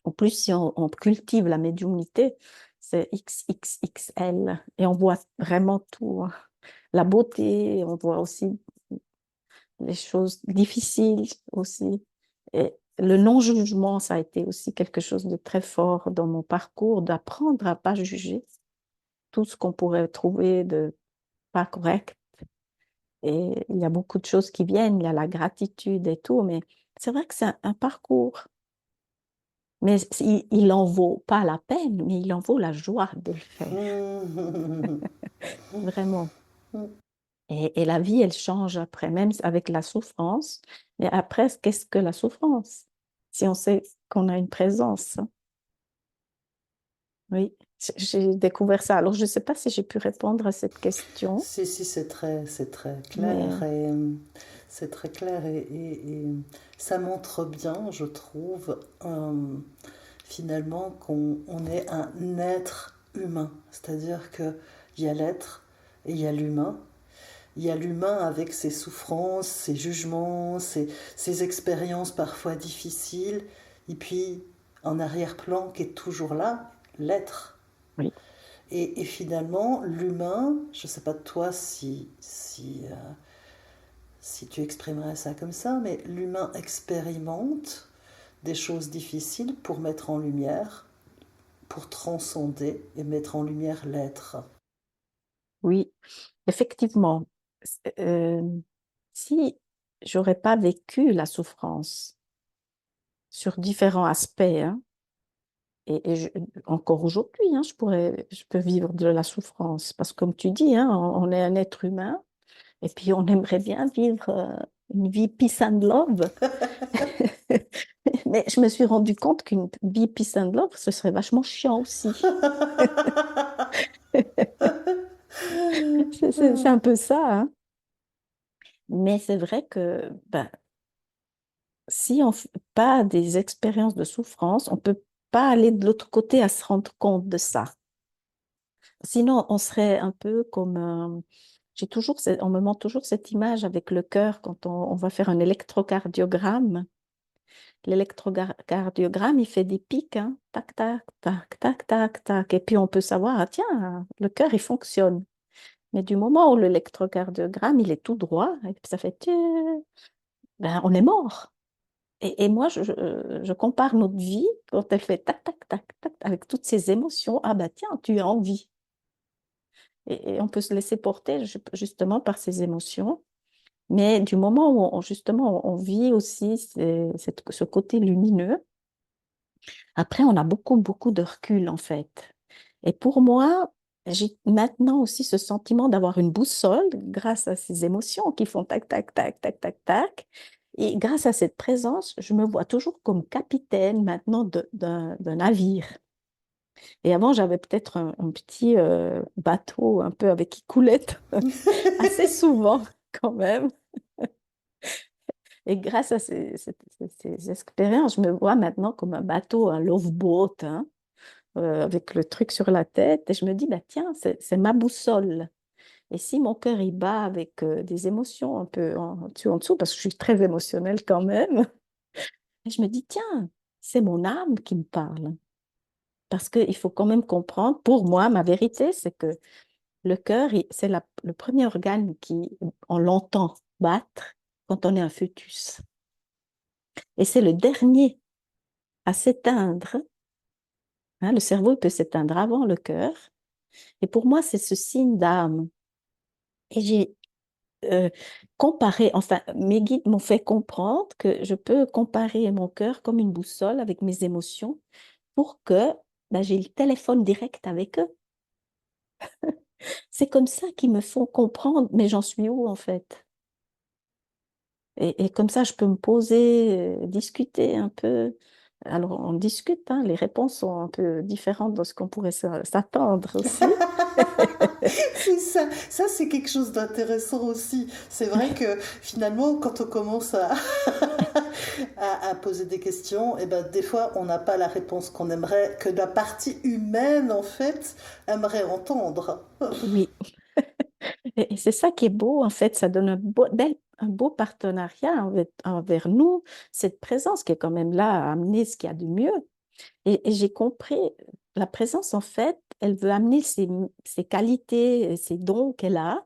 En plus, si on cultive la médiumnité, c'est XXXL et on voit vraiment tout, hein. La beauté, on voit aussi les choses difficiles aussi. Et le non-jugement, ça a été aussi quelque chose de très fort dans mon parcours, d'apprendre à pas juger tout ce qu'on pourrait trouver de pas correct. Et il y a beaucoup de choses qui viennent, il y a la gratitude et tout, mais c'est vrai que c'est un parcours. Mais il en vaut pas la peine, mais il en vaut la joie de le faire, vraiment. Et la vie, elle change après, même avec la souffrance. Mais après, qu'est-ce que la souffrance? Si on sait qu'on a une présence, hein. Oui, j'ai découvert ça. Alors, je ne sais pas si j'ai pu répondre à cette question, Si, si, c'est très clair mais et c'est très clair et ça montre bien, je trouve, finalement qu'on est un être humain. C'est-à-dire qu'il y a l'être et il y a l'humain. Il y a l'humain avec ses souffrances, ses jugements, ses expériences parfois difficiles, et puis en arrière-plan qui est toujours là, l'être. oui, Et finalement, l'humain, je ne sais pas de toi si tu exprimerais ça comme ça, mais l'humain expérimente des choses difficiles pour mettre en lumière, pour transcender et mettre en lumière l'être. oui, effectivement. Euh, si j'aurais pas vécu la souffrance sur différents aspects, hein, encore aujourd'hui, hein, je peux vivre de la souffrance parce que comme tu dis, hein, on est un être humain et puis on aimerait bien vivre une vie peace and love. Mais je me suis rendu compte qu'une vie peace and love, ce serait vachement chiant aussi. C'est un peu ça, hein. Mais c'est vrai que ben, si on ne fait pas des expériences de souffrance, on ne peut pas aller de l'autre côté à se rendre compte de ça. Sinon, on serait un peu comme... on me montre toujours cette image avec le cœur quand on va faire un électrocardiogramme. L'électrocardiogramme, il fait des pics, hein. Tac, tac, tac, tac, tac, tac. Et puis on peut savoir, ah, tiens, le cœur, il fonctionne. Mais du moment où l'électrocardiogramme, il est tout droit, et puis ça fait, ben, on est mort. Et moi, je compare notre vie quand elle fait tac, tac, tac, tac, avec toutes ces émotions. Ah, bah tiens, tu es en vie. Et on peut se laisser porter justement par ces émotions. Mais du moment où justement on vit aussi ce côté lumineux, après on a beaucoup, beaucoup de recul en fait. Et pour moi, j'ai maintenant aussi ce sentiment d'avoir une boussole grâce à ces émotions qui font tac, tac, tac, tac, tac, tac. Et grâce à cette présence, je me vois toujours comme capitaine maintenant d'un navire. Et avant, j'avais peut-être un petit bateau un peu avec qui coulait assez souvent quand même. Et grâce à ces expériences, je me vois maintenant comme un bateau, un love boat, hein, avec le truc sur la tête. Et je me dis, bah, tiens, c'est ma boussole. Et si mon cœur il bat avec des émotions un peu en dessous, parce que je suis très émotionnelle quand même, et je me dis, tiens, c'est mon âme qui me parle. Parce qu'il faut quand même comprendre, pour moi, ma vérité, c'est que le cœur, c'est le premier organe qui, on l'entend battre quand on est un fœtus. Et c'est le dernier à s'éteindre, hein. Le cerveau peut s'éteindre avant le cœur. Et pour moi, c'est ce signe d'âme. Et j'ai comparé, enfin, mes guides m'ont fait comprendre que je peux comparer mon cœur comme une boussole avec mes émotions pour que ben, j'ai le téléphone direct avec eux. C'est comme ça qu'ils me font comprendre, mais j'en suis où en fait? Et comme ça, je peux me poser, discuter un peu. Alors, on discute, hein, les réponses sont un peu différentes de ce qu'on pourrait s'attendre aussi. C'est ça, ça c'est quelque chose d'intéressant aussi. C'est vrai que finalement, quand on commence à poser des questions, et ben, des fois on n'a pas la réponse qu'on aimerait, que la partie humaine en fait aimerait entendre. Oui, et c'est ça qui est beau, en fait, ça donne un beau partenariat envers nous, cette présence qui est quand même là à amener ce qu'il y a de mieux. Et j'ai compris, la présence, en fait, elle veut amener ses qualités, ses dons qu'elle a.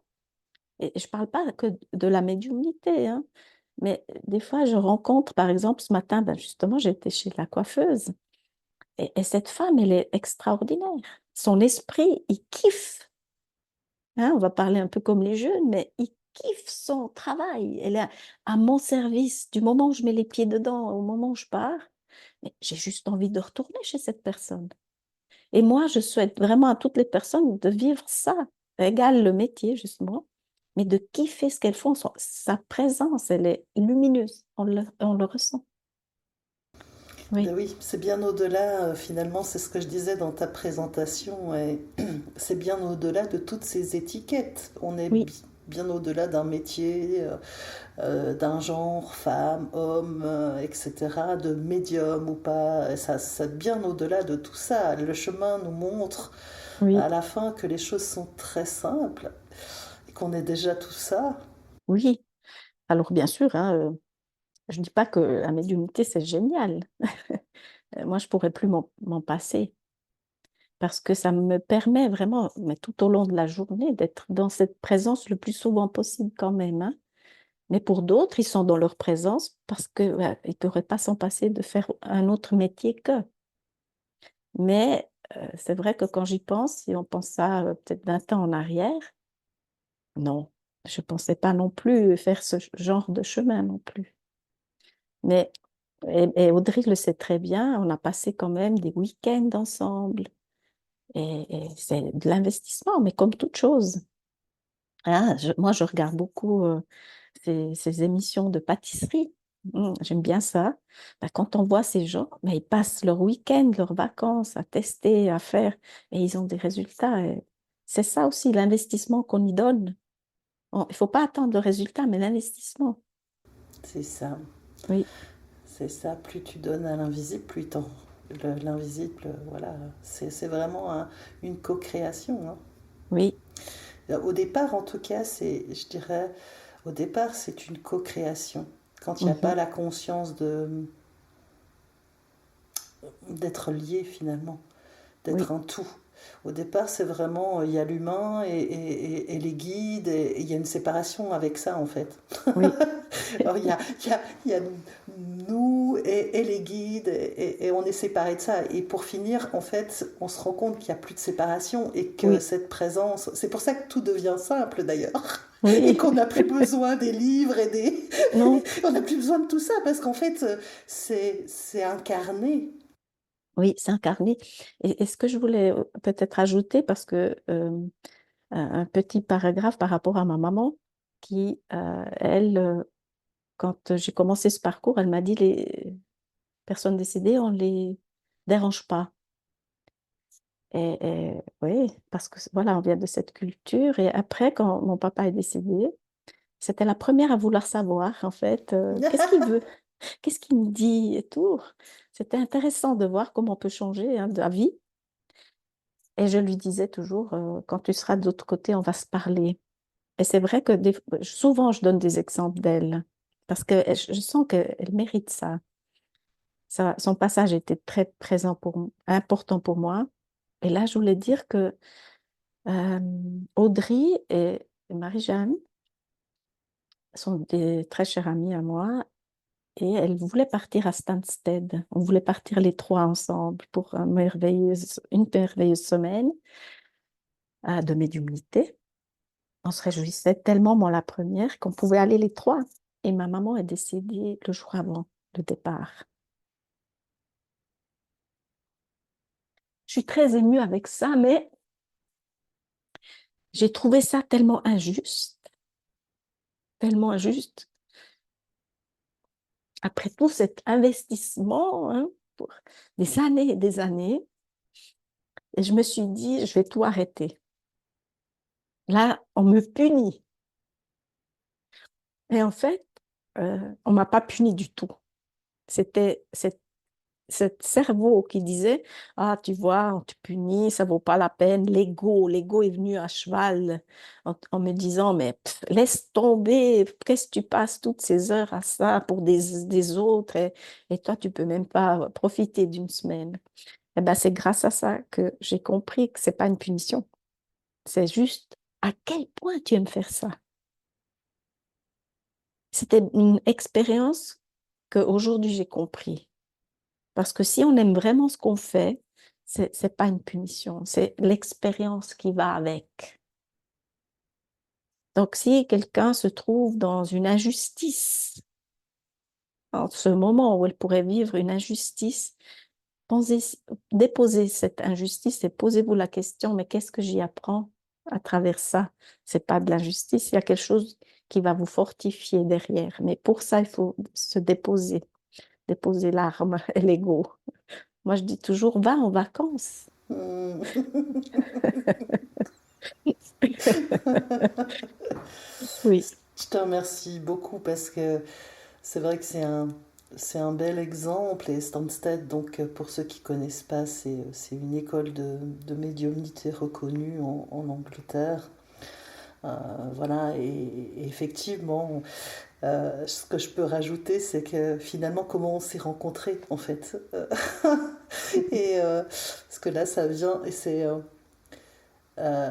Et je ne parle pas que de la médiumnité, hein, mais des fois, je rencontre, par exemple, ce matin, ben justement, j'étais chez la coiffeuse, et cette femme, elle est extraordinaire. Son esprit, il kiffe. Hein, on va parler un peu comme les jeunes, mais il kiffe son travail. Elle est à mon service du moment où je mets les pieds dedans, au moment où je pars. Mais j'ai juste envie de retourner chez cette personne. Et moi, je souhaite vraiment à toutes les personnes de vivre ça, égal le métier, justement, mais de kiffer ce qu'elles font. Sa présence, elle est lumineuse. On le ressent. Ben Oui, oui, c'est bien au-delà, finalement, c'est ce que je disais dans ta présentation, et c'est bien au-delà de toutes ces étiquettes. On est oui, bien au-delà d'un métier, d'un genre, femme, homme, etc., de médium ou pas. Ça, c'est bien au-delà de tout ça. Le chemin nous montre à oui, la fin que les choses sont très simples et qu'on est déjà tout ça. oui. Alors, bien sûr, hein, je ne dis pas que la médiumnité, c'est génial. Moi, je pourrais plus m'en passer parce que ça me permet vraiment, mais tout au long de la journée, d'être dans cette présence le plus souvent possible quand même, hein. Mais pour d'autres, ils sont dans leur présence parce que ouais, ils ne pourraient pas s'en passer de faire un autre métier qu'eux. Mais c'est vrai que quand j'y pense, si on pense ça peut-être 20 ans en arrière, non, je ne pensais pas non plus faire ce genre de chemin non plus. Mais, et Audrey le sait très bien, on a passé quand même des week-ends ensemble. Et c'est de l'investissement, mais comme toute chose. Hein, moi, je regarde beaucoup ces émissions de pâtisserie. J'aime bien ça. Ben, quand on voit ces gens, ben, ils passent leur week-end, leurs vacances à tester, à faire, et ils ont des résultats. Et c'est ça aussi, l'investissement qu'on y donne. Il ne faut pas attendre le résultat, mais l'investissement. C'est ça. Oui, C'est ça. Plus tu donnes à l'invisible, plus t'en. L'invisible, voilà. C'est vraiment une co-création, hein. oui, Au départ, en tout cas, je dirais, au départ, c'est une co-création. Quand il n'y a mhm, pas la conscience d'être lié finalement, d'être oui, un tout. Au départ, c'est vraiment, il y a l'humain et les guides, et il y a une séparation avec ça en fait. oui, Alors, il y a nous et les guides, et on est séparés de ça. Et pour finir, en fait, on se rend compte qu'il n'y a plus de séparation et que oui, cette présence, c'est pour ça que tout devient simple d'ailleurs. Et oui. qu'on n'a plus besoin des livres et des. Non, On n'a plus besoin de tout ça parce qu'en fait, c'est incarné. oui, c'est incarné. Et ce que je voulais peut-être ajouter, parce que un petit paragraphe par rapport à ma maman, qui, elle, quand j'ai commencé ce parcours, elle m'a dit les personnes décédées, on les dérange pas. Oui, parce que voilà, on vient de cette culture. Et après, quand mon papa est décédé, c'était la première à vouloir savoir, en fait, qu'est-ce qu'il veut, qu'est-ce qu'il me dit et tout. C'était intéressant de voir comment on peut changer hein, de la vie. Et je lui disais toujours, quand tu seras de l'autre côté, on va se parler. Et c'est vrai que souvent, je donne des exemples d'elle, parce que je sens qu'elle mérite ça. Son passage était très présent important pour moi. Et là, je voulais dire que euh, Audrey et Marie-Jeanne sont des très chères amies à moi. Et elles voulaient partir à Stansted. On voulait partir les trois ensemble pour une merveilleuse semaine de médiumnité. On se réjouissait tellement, moi, la première, qu'on pouvait aller les trois. Et ma maman est décédée le jour avant le départ. Je suis très émue avec ça, mais J'ai trouvé ça tellement injuste, tellement injuste. Après tout cet investissement, hein, pour des années et des années, et je me suis dit, je vais tout arrêter. Là, on me punit. Et en fait, on m'a pas puni du tout. C'était cet cerveau qui disait, ah, tu vois, on te punit, ça vaut pas la peine. L'ego est venu à cheval en me disant, mais laisse tomber, qu'est-ce que tu passes toutes ces heures à ça pour des autres et toi, tu peux même pas profiter d'une semaine. Eh ben, c'est grâce à ça que j'ai compris que c'est pas une punition. C'est juste à quel point tu aimes faire ça. C'était une expérience qu'aujourd'hui j'ai compris. Parce que si on aime vraiment ce qu'on fait, c'est pas une punition, c'est l'expérience qui va avec. Donc, si quelqu'un se trouve dans une injustice, en ce moment où elle pourrait vivre une injustice, posez, déposez cette injustice et posez-vous la question, mais qu'est-ce que j'y apprends à travers ça? C'est pas de l'injustice, il y a quelque chose qui va vous fortifier derrière. Mais pour ça, il faut se déposer l'arme et l'ego. Moi, je dis toujours, va en vacances. Oui. Je te remercie beaucoup parce que c'est vrai que c'est un bel exemple et Stansted, donc pour ceux qui connaissent pas, c'est une école de médiumnité reconnue en Angleterre. Voilà, et effectivement, ce que je peux rajouter, c'est que finalement, comment on s'est rencontrés en fait. Et parce que là, ça vient, et c'est. Euh,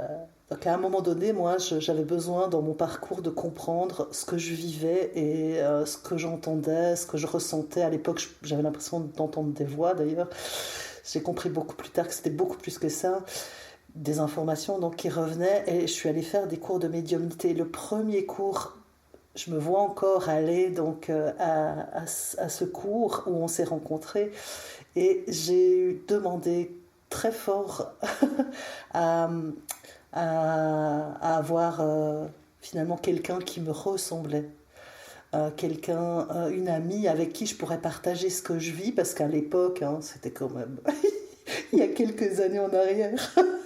donc à un moment donné, moi, j'avais besoin dans mon parcours de comprendre ce que je vivais et ce que j'entendais, ce que je ressentais. À l'époque, j'avais l'impression d'entendre des voix d'ailleurs. J'ai compris beaucoup plus tard que c'était beaucoup plus que ça, des informations donc qui revenaient et je suis allée faire des cours de médiumnité. Le premier cours, je me vois encore aller donc à ce cours où on s'est rencontrés et j'ai demandé très fort à, à avoir finalement quelqu'un qui me ressemblait. Quelqu'un, une amie avec qui je pourrais partager ce que je vis, parce qu'à l'époque, hein, c'était quand même il y a quelques années en arrière.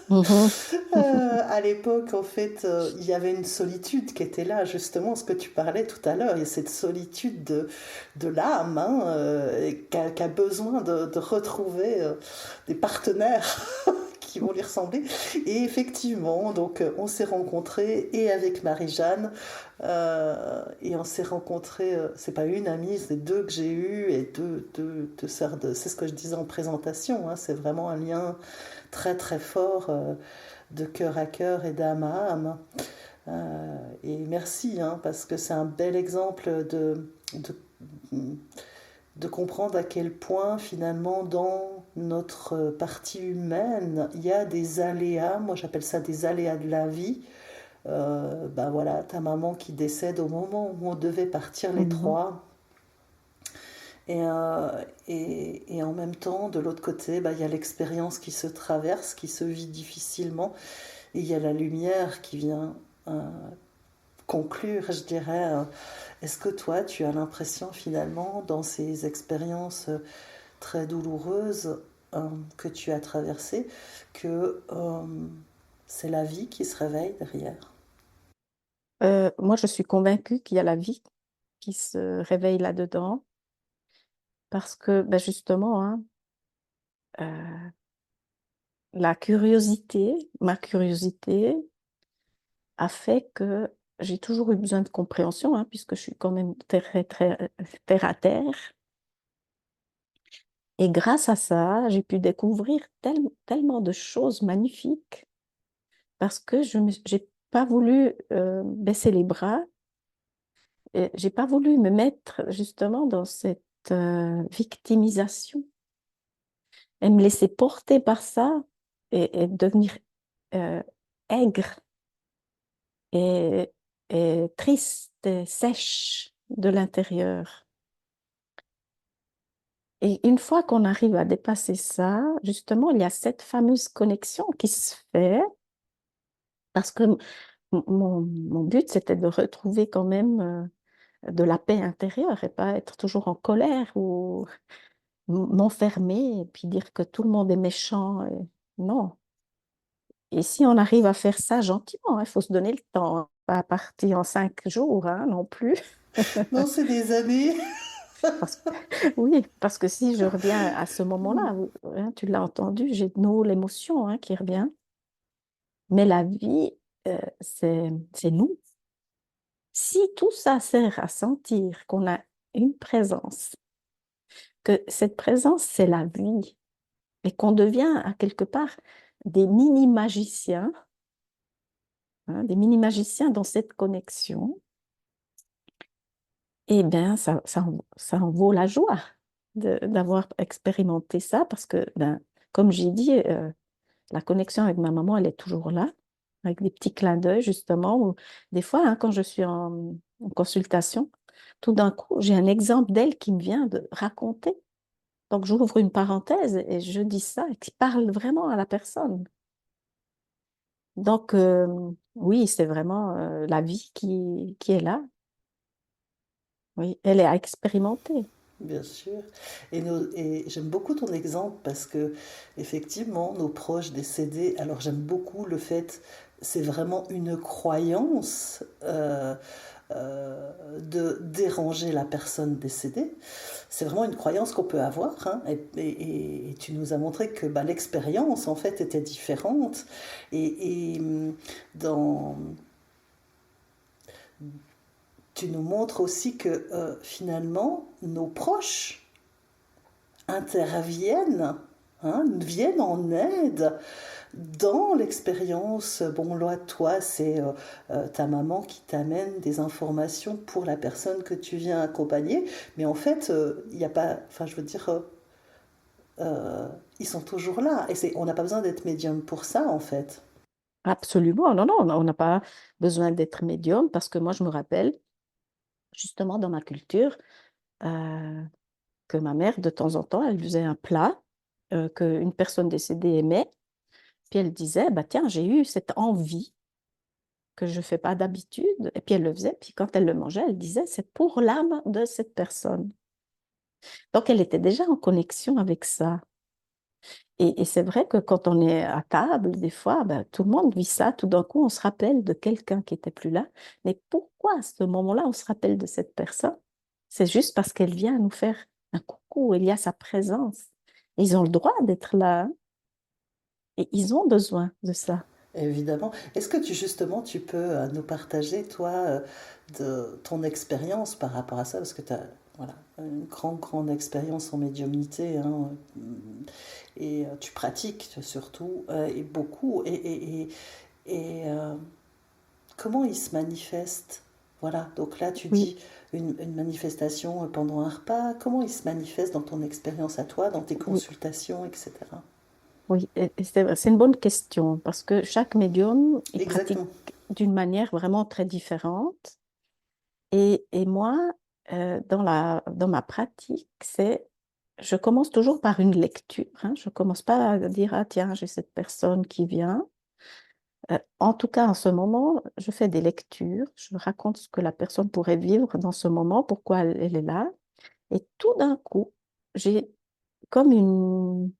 Mhm. À l'époque, en fait, il y avait une solitude qui était là, justement, ce que tu parlais tout à l'heure. Il y a cette solitude de l'âme hein, qui a besoin de retrouver des partenaires qui vont lui ressembler. Et effectivement, donc on s'est rencontrés et avec Marie-Jeanne. Et on s'est rencontrés, c'est pas une amie, c'est deux que j'ai eues et deux sœurs de. C'est ce que je disais en présentation, hein, c'est vraiment un lien très très fort de cœur à cœur et d'âme à âme. Et merci, hein, parce que c'est un bel exemple de comprendre à quel point finalement dans notre partie humaine, il y a des aléas, moi j'appelle ça des aléas de la vie. Ben voilà, ta maman qui décède au moment où on devait partir les Mhm. trois. Et en même temps, de l'autre côté, bah, il y a l'expérience qui se traverse, qui se vit difficilement, et il y a la lumière qui vient conclure, je dirais. Est-ce que toi, tu as l'impression finalement, dans ces expériences très douloureuses que tu as traversées, que c'est la vie qui se réveille derrière? Moi, je suis convaincue qu'il y a la vie qui se réveille là-dedans parce que, ben justement, hein, euh, ma curiosité a fait que j'ai toujours eu besoin de compréhension, hein, puisque je suis quand même très terre à terre. Et grâce à ça, j'ai pu découvrir tellement de choses magnifiques parce que j'ai pas voulu baisser les bras, et j'ai pas voulu me mettre justement dans cette victimisation et me laisser porter par ça et devenir euh, aigre et, et triste et sèche de l'intérieur. Et une fois qu'on arrive à dépasser ça, justement, il y a cette fameuse connexion qui se fait Parce que mon but, c'était de retrouver quand même de la paix intérieure et pas être toujours en colère ou m'enfermer et puis dire que tout le monde est méchant. Non. Et si on arrive à faire ça gentiment, il faut se donner le temps, hein. Pas partir en 5 jours, hein, non plus. Non, c'est des années. Parce oui, parce que si je reviens à ce moment-là, hein, tu l'as entendu, j'ai de nouveau l'émotion, hein, qui revient. Mais la vie, c'est nous. Si tout ça sert à sentir qu'on a une présence, que cette présence, c'est la vie, et qu'on devient à quelque part des mini-magiciens, hein, des mini-magiciens dans cette connexion, eh bien, ça en vaut la joie d'avoir expérimenté ça, parce que, ben, comme j'ai dit, la connexion avec ma maman, elle est toujours là, avec des petits clins d'œil, justement, ou des fois, hein, quand je suis en consultation, tout d'un coup, j'ai un exemple d'elle qui me vient de raconter. Donc, j'ouvre une parenthèse et je dis ça, qui parle vraiment à la personne. Donc, oui, c'est vraiment la vie qui est là. Oui, elle est à expérimenter. Bien sûr. Et j'aime beaucoup ton exemple parce que, effectivement, nos proches décédés, alors j'aime beaucoup le fait, c'est vraiment une croyance de déranger la personne décédée. C'est vraiment une croyance qu'on peut avoir, hein. Et tu nous as montré que bah, l'expérience, en fait, était différente. Et dans, tu nous montres aussi que finalement, nos proches interviennent, hein, viennent en aide dans l'expérience. Bon, là, toi, c'est ta maman qui t'amène des informations pour la personne que tu viens accompagner, mais en fait, il n'y a pas, enfin, je veux dire, ils sont toujours là, et on n'a pas besoin d'être médium pour ça, en fait. Absolument. Non, non, on n'a pas besoin d'être médium parce que moi, je me rappelle, justement, dans ma culture, euh, que ma mère, de temps en temps, elle faisait un plat qu'une personne décédée aimait. Puis elle disait, bah, tiens, j'ai eu cette envie que je ne fais pas d'habitude. Et puis elle le faisait. Puis quand elle le mangeait, elle disait, c'est pour l'âme de cette personne. Donc elle était déjà en connexion avec ça. Et c'est vrai que quand on est à table, des fois, ben, tout le monde vit ça. Tout d'un coup, on se rappelle de quelqu'un qui était plus là. Mais pourquoi à ce moment-là, on se rappelle de cette personne? C'est juste parce qu'elle vient nous faire un coucou. Il y a sa présence. Ils ont le droit d'être là, hein, et ils ont besoin de ça. Évidemment. Est-ce que justement, tu peux nous partager, toi, de ton expérience par rapport à ça? Parce que tu as voilà, une grande, grande expérience en médiumnité, hein, et tu pratiques surtout, et beaucoup. Et comment il se manifeste? Voilà, donc là, tu Oui, dis une manifestation pendant un repas. Comment il se manifeste dans ton expérience à toi, dans tes oui, consultations, etc. oui. Et c'est vrai, c'est une bonne question parce que chaque médium, il pratique Exactement. d'une manière vraiment très différente. Et moi, dans ma pratique, je commence toujours par une lecture, hein. Je ne commence pas à dire, ah tiens, j'ai cette personne qui vient. En tout cas, en ce moment, je fais des lectures, je raconte ce que la personne pourrait vivre dans ce moment, pourquoi elle est là. Et tout d'un coup, j'ai comme une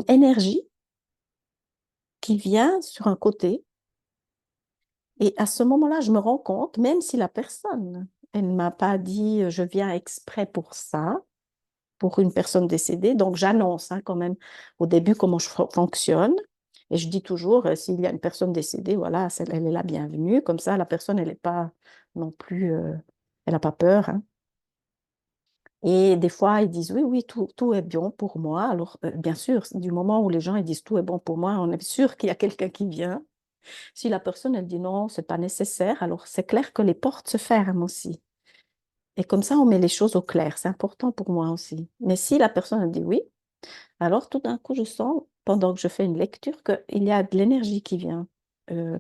énergie qui vient sur un côté. Et à ce moment-là, je me rends compte, même si la personne, elle ne m'a pas dit, je viens exprès pour ça, pour une personne décédée. Donc, j'annonce, hein, quand même au début comment je fonctionne. Et je dis toujours, s'il y a une personne décédée, voilà, elle est la bienvenue. Comme ça, la personne, elle n'est pas non plus, elle n'a pas peur, hein. Et des fois, ils disent, oui, oui, tout est bien pour moi. Alors, bien sûr, du moment où les gens ils disent tout est bon pour moi, on est sûr qu'il y a quelqu'un qui vient. Si la personne, elle dit non, c'est pas nécessaire, alors c'est clair que les portes se ferment aussi. Et comme ça, on met les choses au clair. C'est important pour moi aussi. Mais si la personne elle dit oui, alors tout d'un coup, je sens, pendant que je fais une lecture, qu'il y a de l'énergie qui vient.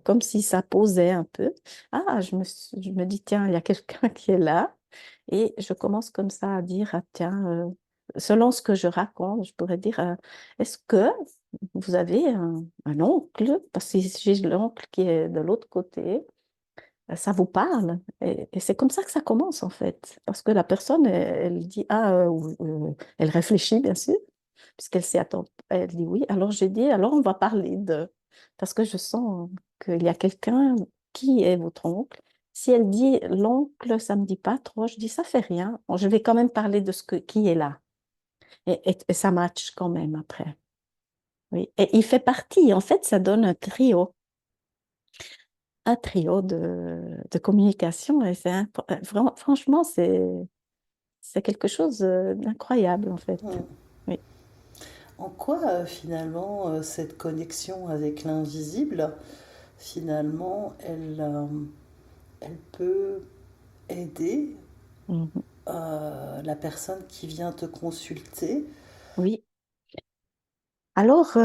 Comme si ça posait un peu. Ah, je me dis, tiens, il y a quelqu'un qui est là. Et je commence comme ça à dire, ah, tiens, selon ce que je raconte, je pourrais dire, est-ce que vous avez un oncle, parce que j'ai l'oncle qui est de l'autre côté, ça vous parle. Et c'est comme ça que ça commence, en fait. Parce que la personne, elle dit, ah, elle réfléchit, bien sûr, puisqu'elle s'y attend. Elle dit oui. Alors j'ai dit, alors on va parler de... Parce que je sens qu'il y a quelqu'un qui est votre oncle. Si elle dit l'oncle, ça me dit pas trop, je dis, ça fait rien. Bon, je vais quand même parler de qui est là. Et ça match quand même après. Oui. Et il fait partie, en fait, ça donne un trio de communication. Et vraiment, franchement, c'est quelque chose d'incroyable, en fait. Hmm. Oui. En quoi finalement cette connexion avec l'invisible, finalement, elle peut aider Mhm. la personne qui vient te consulter? Oui. Alors,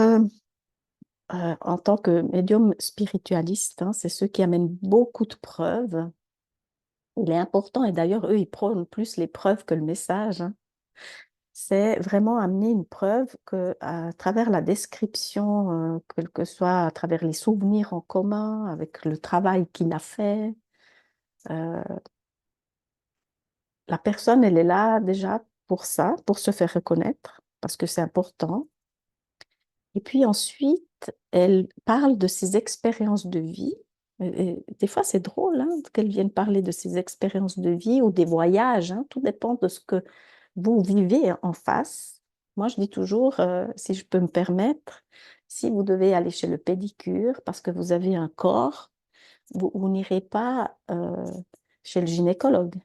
en tant que médium spiritualiste, hein, c'est ceux qui amènent beaucoup de preuves. Il est important, et d'ailleurs, eux, ils prônent plus les preuves que le message, hein. C'est vraiment amener une preuve que, à travers la description, quel que soit à travers les souvenirs en commun, avec le travail qu'il a fait, euh, la personne, elle est là déjà pour ça, pour se faire reconnaître, parce que c'est important. Et puis ensuite, elle parle de ses expériences de vie. Et des fois, c'est drôle hein, qu'elle vienne parler de ses expériences de vie ou des voyages, hein. Tout dépend de ce que vous vivez en face. Moi, je dis toujours, si je peux me permettre, si vous devez aller chez le pédicure parce que vous avez un corps, vous n'irez pas chez le gynécologue,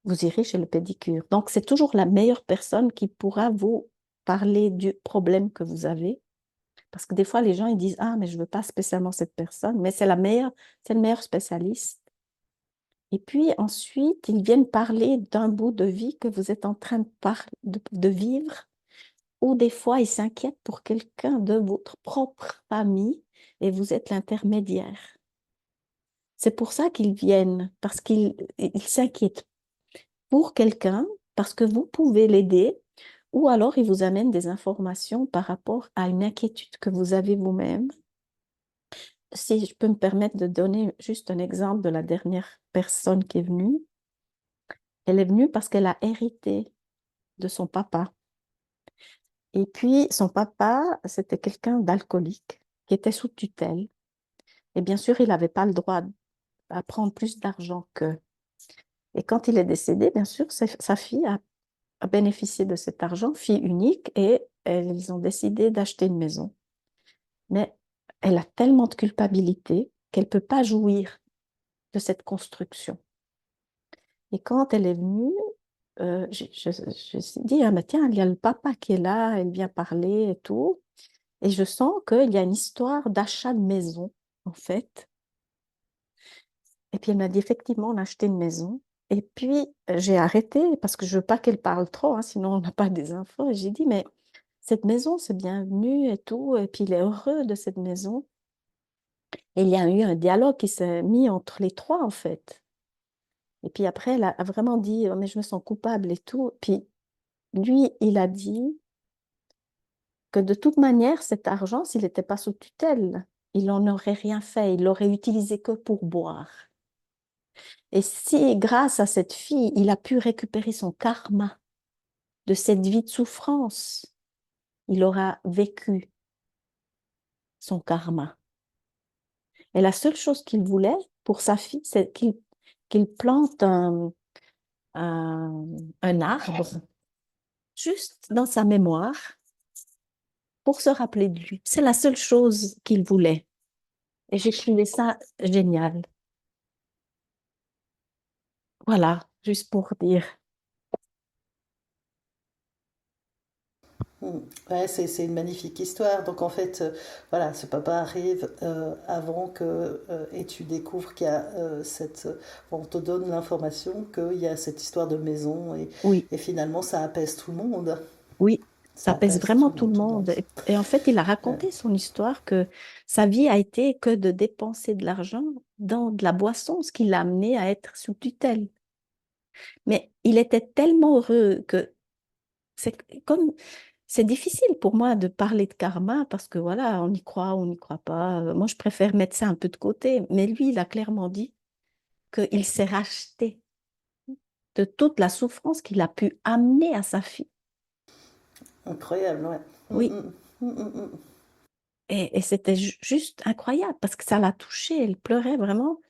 vous irez chez le pédicure. Donc, c'est toujours la meilleure personne qui pourra vous parler du problème que vous avez parce que des fois, les gens, ils disent, ah, mais je veux pas spécialement cette personne, mais c'est le meilleur spécialiste. Et puis ensuite, ils viennent parler d'un bout de vie que vous êtes en train de vivre, ou des fois, ils s'inquiètent pour quelqu'un de votre propre famille et vous êtes l'intermédiaire. C'est pour ça qu'ils viennent, parce qu'ils s'inquiètent pour quelqu'un, parce que vous pouvez l'aider, ou alors ils vous amènent des informations par rapport à une inquiétude que vous avez vous-même. Si je peux me permettre de donner juste un exemple de la dernière personne qui est venue, elle est venue parce qu'elle a hérité de son papa. Et puis, son papa, c'était quelqu'un d'alcoolique qui était sous tutelle. Et bien sûr, il n'avait pas le droit à prendre plus d'argent qu'eux. Et quand il est décédé, bien sûr, sa fille a bénéficié de cet argent, fille unique, et ils ont décidé d'acheter une maison. Mais elle a tellement de culpabilité qu'elle ne peut pas jouir de cette construction. Et quand elle est venue, je me suis dit, ah, mais tiens, il y a le papa qui est là, elle vient parler et tout. Et je sens qu'il y a une histoire d'achat de maison, en fait. Et puis elle m'a dit, effectivement, on a acheté une maison. Et puis j'ai arrêté parce que je veux pas qu'elle parle trop, hein, sinon on n'a pas des infos. Et j'ai dit, mais cette maison, c'est bienvenu et tout. Et puis il est heureux de cette maison. Et il y a eu un dialogue qui s'est mis entre les trois, en fait. Et puis après, elle a vraiment dit, oh, mais je me sens coupable et tout. Puis lui, il a dit que de toute manière, cet argent, s'il n'était pas sous tutelle, il n'en aurait rien fait, il l'aurait utilisé que pour boire. Et si, grâce à cette fille, il a pu récupérer son karma de cette vie de souffrance, il aura vécu son karma. Et la seule chose qu'il voulait pour sa fille, c'est qu'il plante un, un arbre juste dans sa mémoire pour se rappeler de lui. C'est la seule chose qu'il voulait. Et j'ai trouvé ça génial. Voilà, juste pour dire. Hmm. Ouais, c'est une magnifique histoire. Donc en fait, voilà, ce papa arrive avant que et tu découvres qu'il y a on te donne l'information qu'il y a cette histoire de maison Oui, et finalement ça apaise tout le monde. oui, ça Ça apaise apaise tout vraiment le tout monde, le tout le monde. monde. Et en fait, il a raconté son histoire que sa vie a été que de dépenser de l'argent dans de la boisson, ce qui l'a amené à être sous tutelle. Mais il était tellement heureux que c'est comme c'est difficile pour moi de parler de karma parce que voilà, on y croit, on n'y croit pas. Moi, je préfère mettre ça un peu de côté. Mais lui, il a clairement dit qu'il s'est racheté de toute la souffrance qu'il a pu amener à sa fille. Incroyable, ouais. Oui, et c'était juste incroyable parce que ça l'a touchée, elle pleurait vraiment.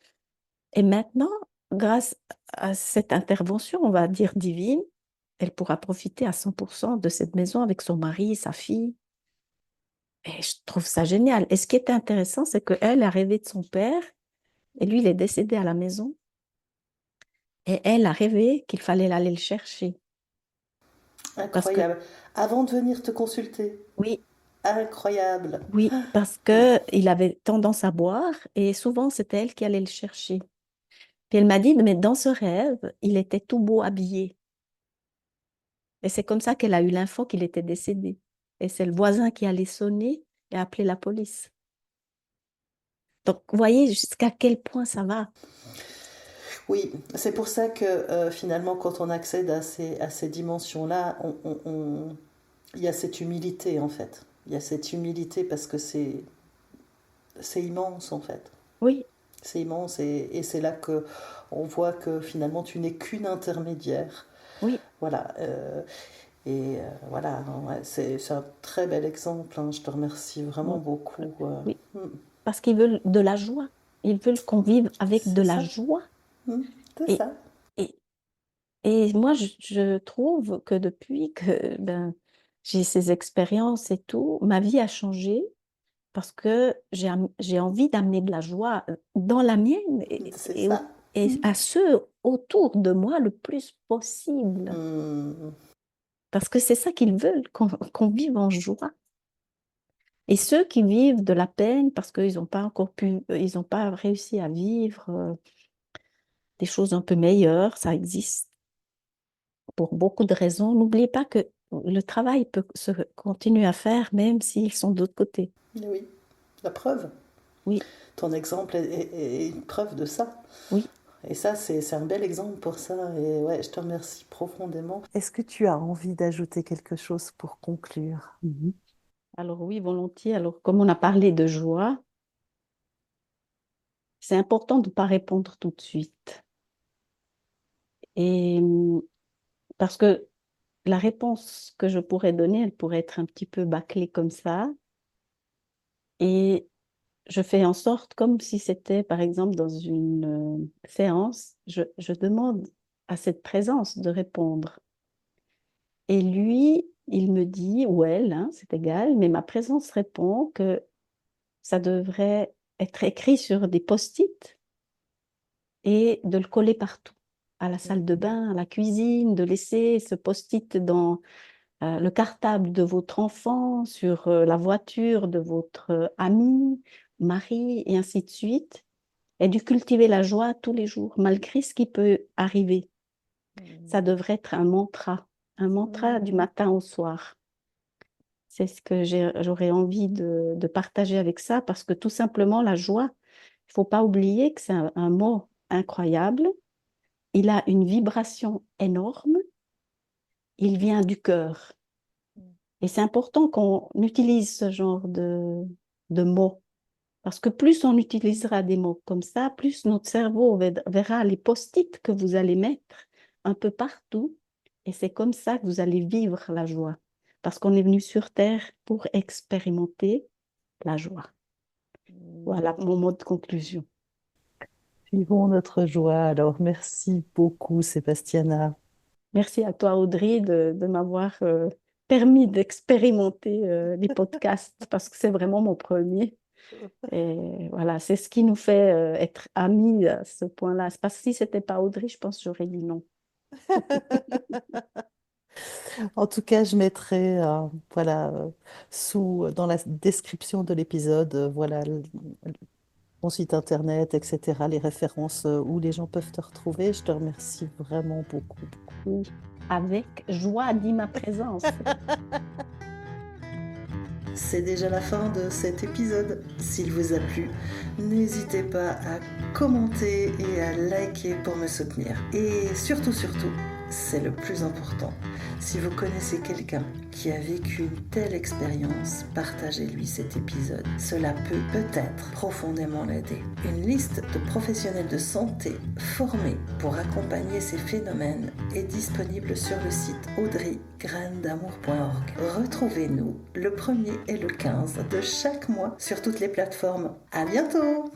Et maintenant, grâce à cette intervention, on va dire divine, elle pourra profiter à 100% de cette maison avec son mari, sa fille. Et je trouve ça génial. Et ce qui est intéressant, c'est qu'elle a rêvé de son père et lui, il est décédé à la maison. Et elle a rêvé qu'il fallait aller le chercher. Parce que, Incroyable. Avant de venir te consulter. oui, Incroyable. oui, parce que il avait tendance à boire et souvent, c'était elle qui allait le chercher. Puis elle m'a dit, mais dans ce rêve, il était tout beau habillé. Et c'est comme ça qu'elle a eu l'info qu'il était décédé. Et c'est le voisin qui allait sonner et appeler la police. Donc, vous voyez jusqu'à quel point ça va. Oui, c'est pour ça que finalement, quand on accède à ces dimensions-là, il y a cette humilité en fait. Il y a cette humilité parce que c'est immense en fait. Oui, C'est immense et c'est là que on voit que finalement tu n'es qu'une intermédiaire. oui, Voilà. Voilà, hein, ouais, c'est un très bel exemple. Hein, je te remercie vraiment bon, beaucoup. oui. Parce qu'ils veulent de la joie. Ils veulent qu'on vive avec de C'est la ça. joie. C'est Et, ça. et, et moi, je trouve que depuis que j'ai ces expériences et tout, ma vie a changé parce que j'ai envie d'amener de la joie dans la mienne C'est ça. et à ceux autour de moi le plus possible. Hum, Parce que c'est ça qu'ils veulent, qu'on vive en joie. Et ceux qui vivent de la peine parce qu'ils n'ont pas encore ils n'ont pas réussi à vivre des choses un peu meilleures, ça existe pour beaucoup de raisons. N'oubliez pas que le travail peut se continuer à faire même s'ils sont de l'autre côté. oui, la preuve. Oui, Ton exemple est une preuve de ça. oui. Et ça, c'est un bel exemple pour ça. Et ouais, je te remercie profondément. Est-ce que tu as envie d'ajouter quelque chose pour conclure? Mhm. Alors oui, volontiers. Alors comme on a parlé de joie, c'est important de ne pas répondre tout de suite. Et parce que la réponse que je pourrais donner, elle pourrait être un petit peu bâclée comme ça. Et je fais en sorte, comme si c'était, par exemple, dans une séance, je demande à cette présence de répondre. Et lui, il me dit, ou elle, hein, c'est égal, mais ma présence répond que ça devrait être écrit sur des post-it et de le coller partout, à la salle de bain, à la cuisine, de laisser ce post-it dans le cartable de votre enfant, sur la voiture de votre ami, mari, et ainsi de suite, et de cultiver la joie tous les jours, malgré ce qui peut arriver. Ça devrait être un mantra du matin au soir. C'est ce que j'aurais envie de partager avec ça, parce que tout simplement, la joie, il ne faut pas oublier que c'est un mot incroyable. Il a une vibration énorme. Il vient du cœur. Et c'est important qu'on utilise ce genre de mots. Parce que plus on utilisera des mots comme ça, plus notre cerveau verra les post-it que vous allez mettre un peu partout. Et c'est comme ça que vous allez vivre la joie. Parce qu'on est venu sur Terre pour expérimenter la joie. Voilà mon mot de conclusion. Vivons notre joie. Alors, merci beaucoup, Sébastiana. Merci à toi, Audrey, de m'avoir permis d'expérimenter les podcasts parce que c'est vraiment mon premier. Et voilà, c'est ce qui nous fait être amis à ce point-là. C'est parce que si c'était pas Audrey, je pense que j'aurais dit non. En tout cas, je mettrai voilà, dans la description de l'épisode, voilà, ton site internet, etc., les références où les gens peuvent te retrouver. Je te remercie vraiment beaucoup. Oui, avec joie, dit ma présence. C'est déjà la fin de cet épisode. S'il vous a plu, n'hésitez pas à commenter et à liker pour me soutenir. Et surtout, surtout, c'est le plus important. Si vous connaissez quelqu'un qui a vécu une telle expérience, partagez-lui cet épisode. Cela peut peut-être profondément l'aider. Une liste de professionnels de santé formés pour accompagner ces phénomènes est disponible sur le site audreygraindamour.org. Retrouvez-nous le 1er et le 15 de chaque mois sur toutes les plateformes. À bientôt!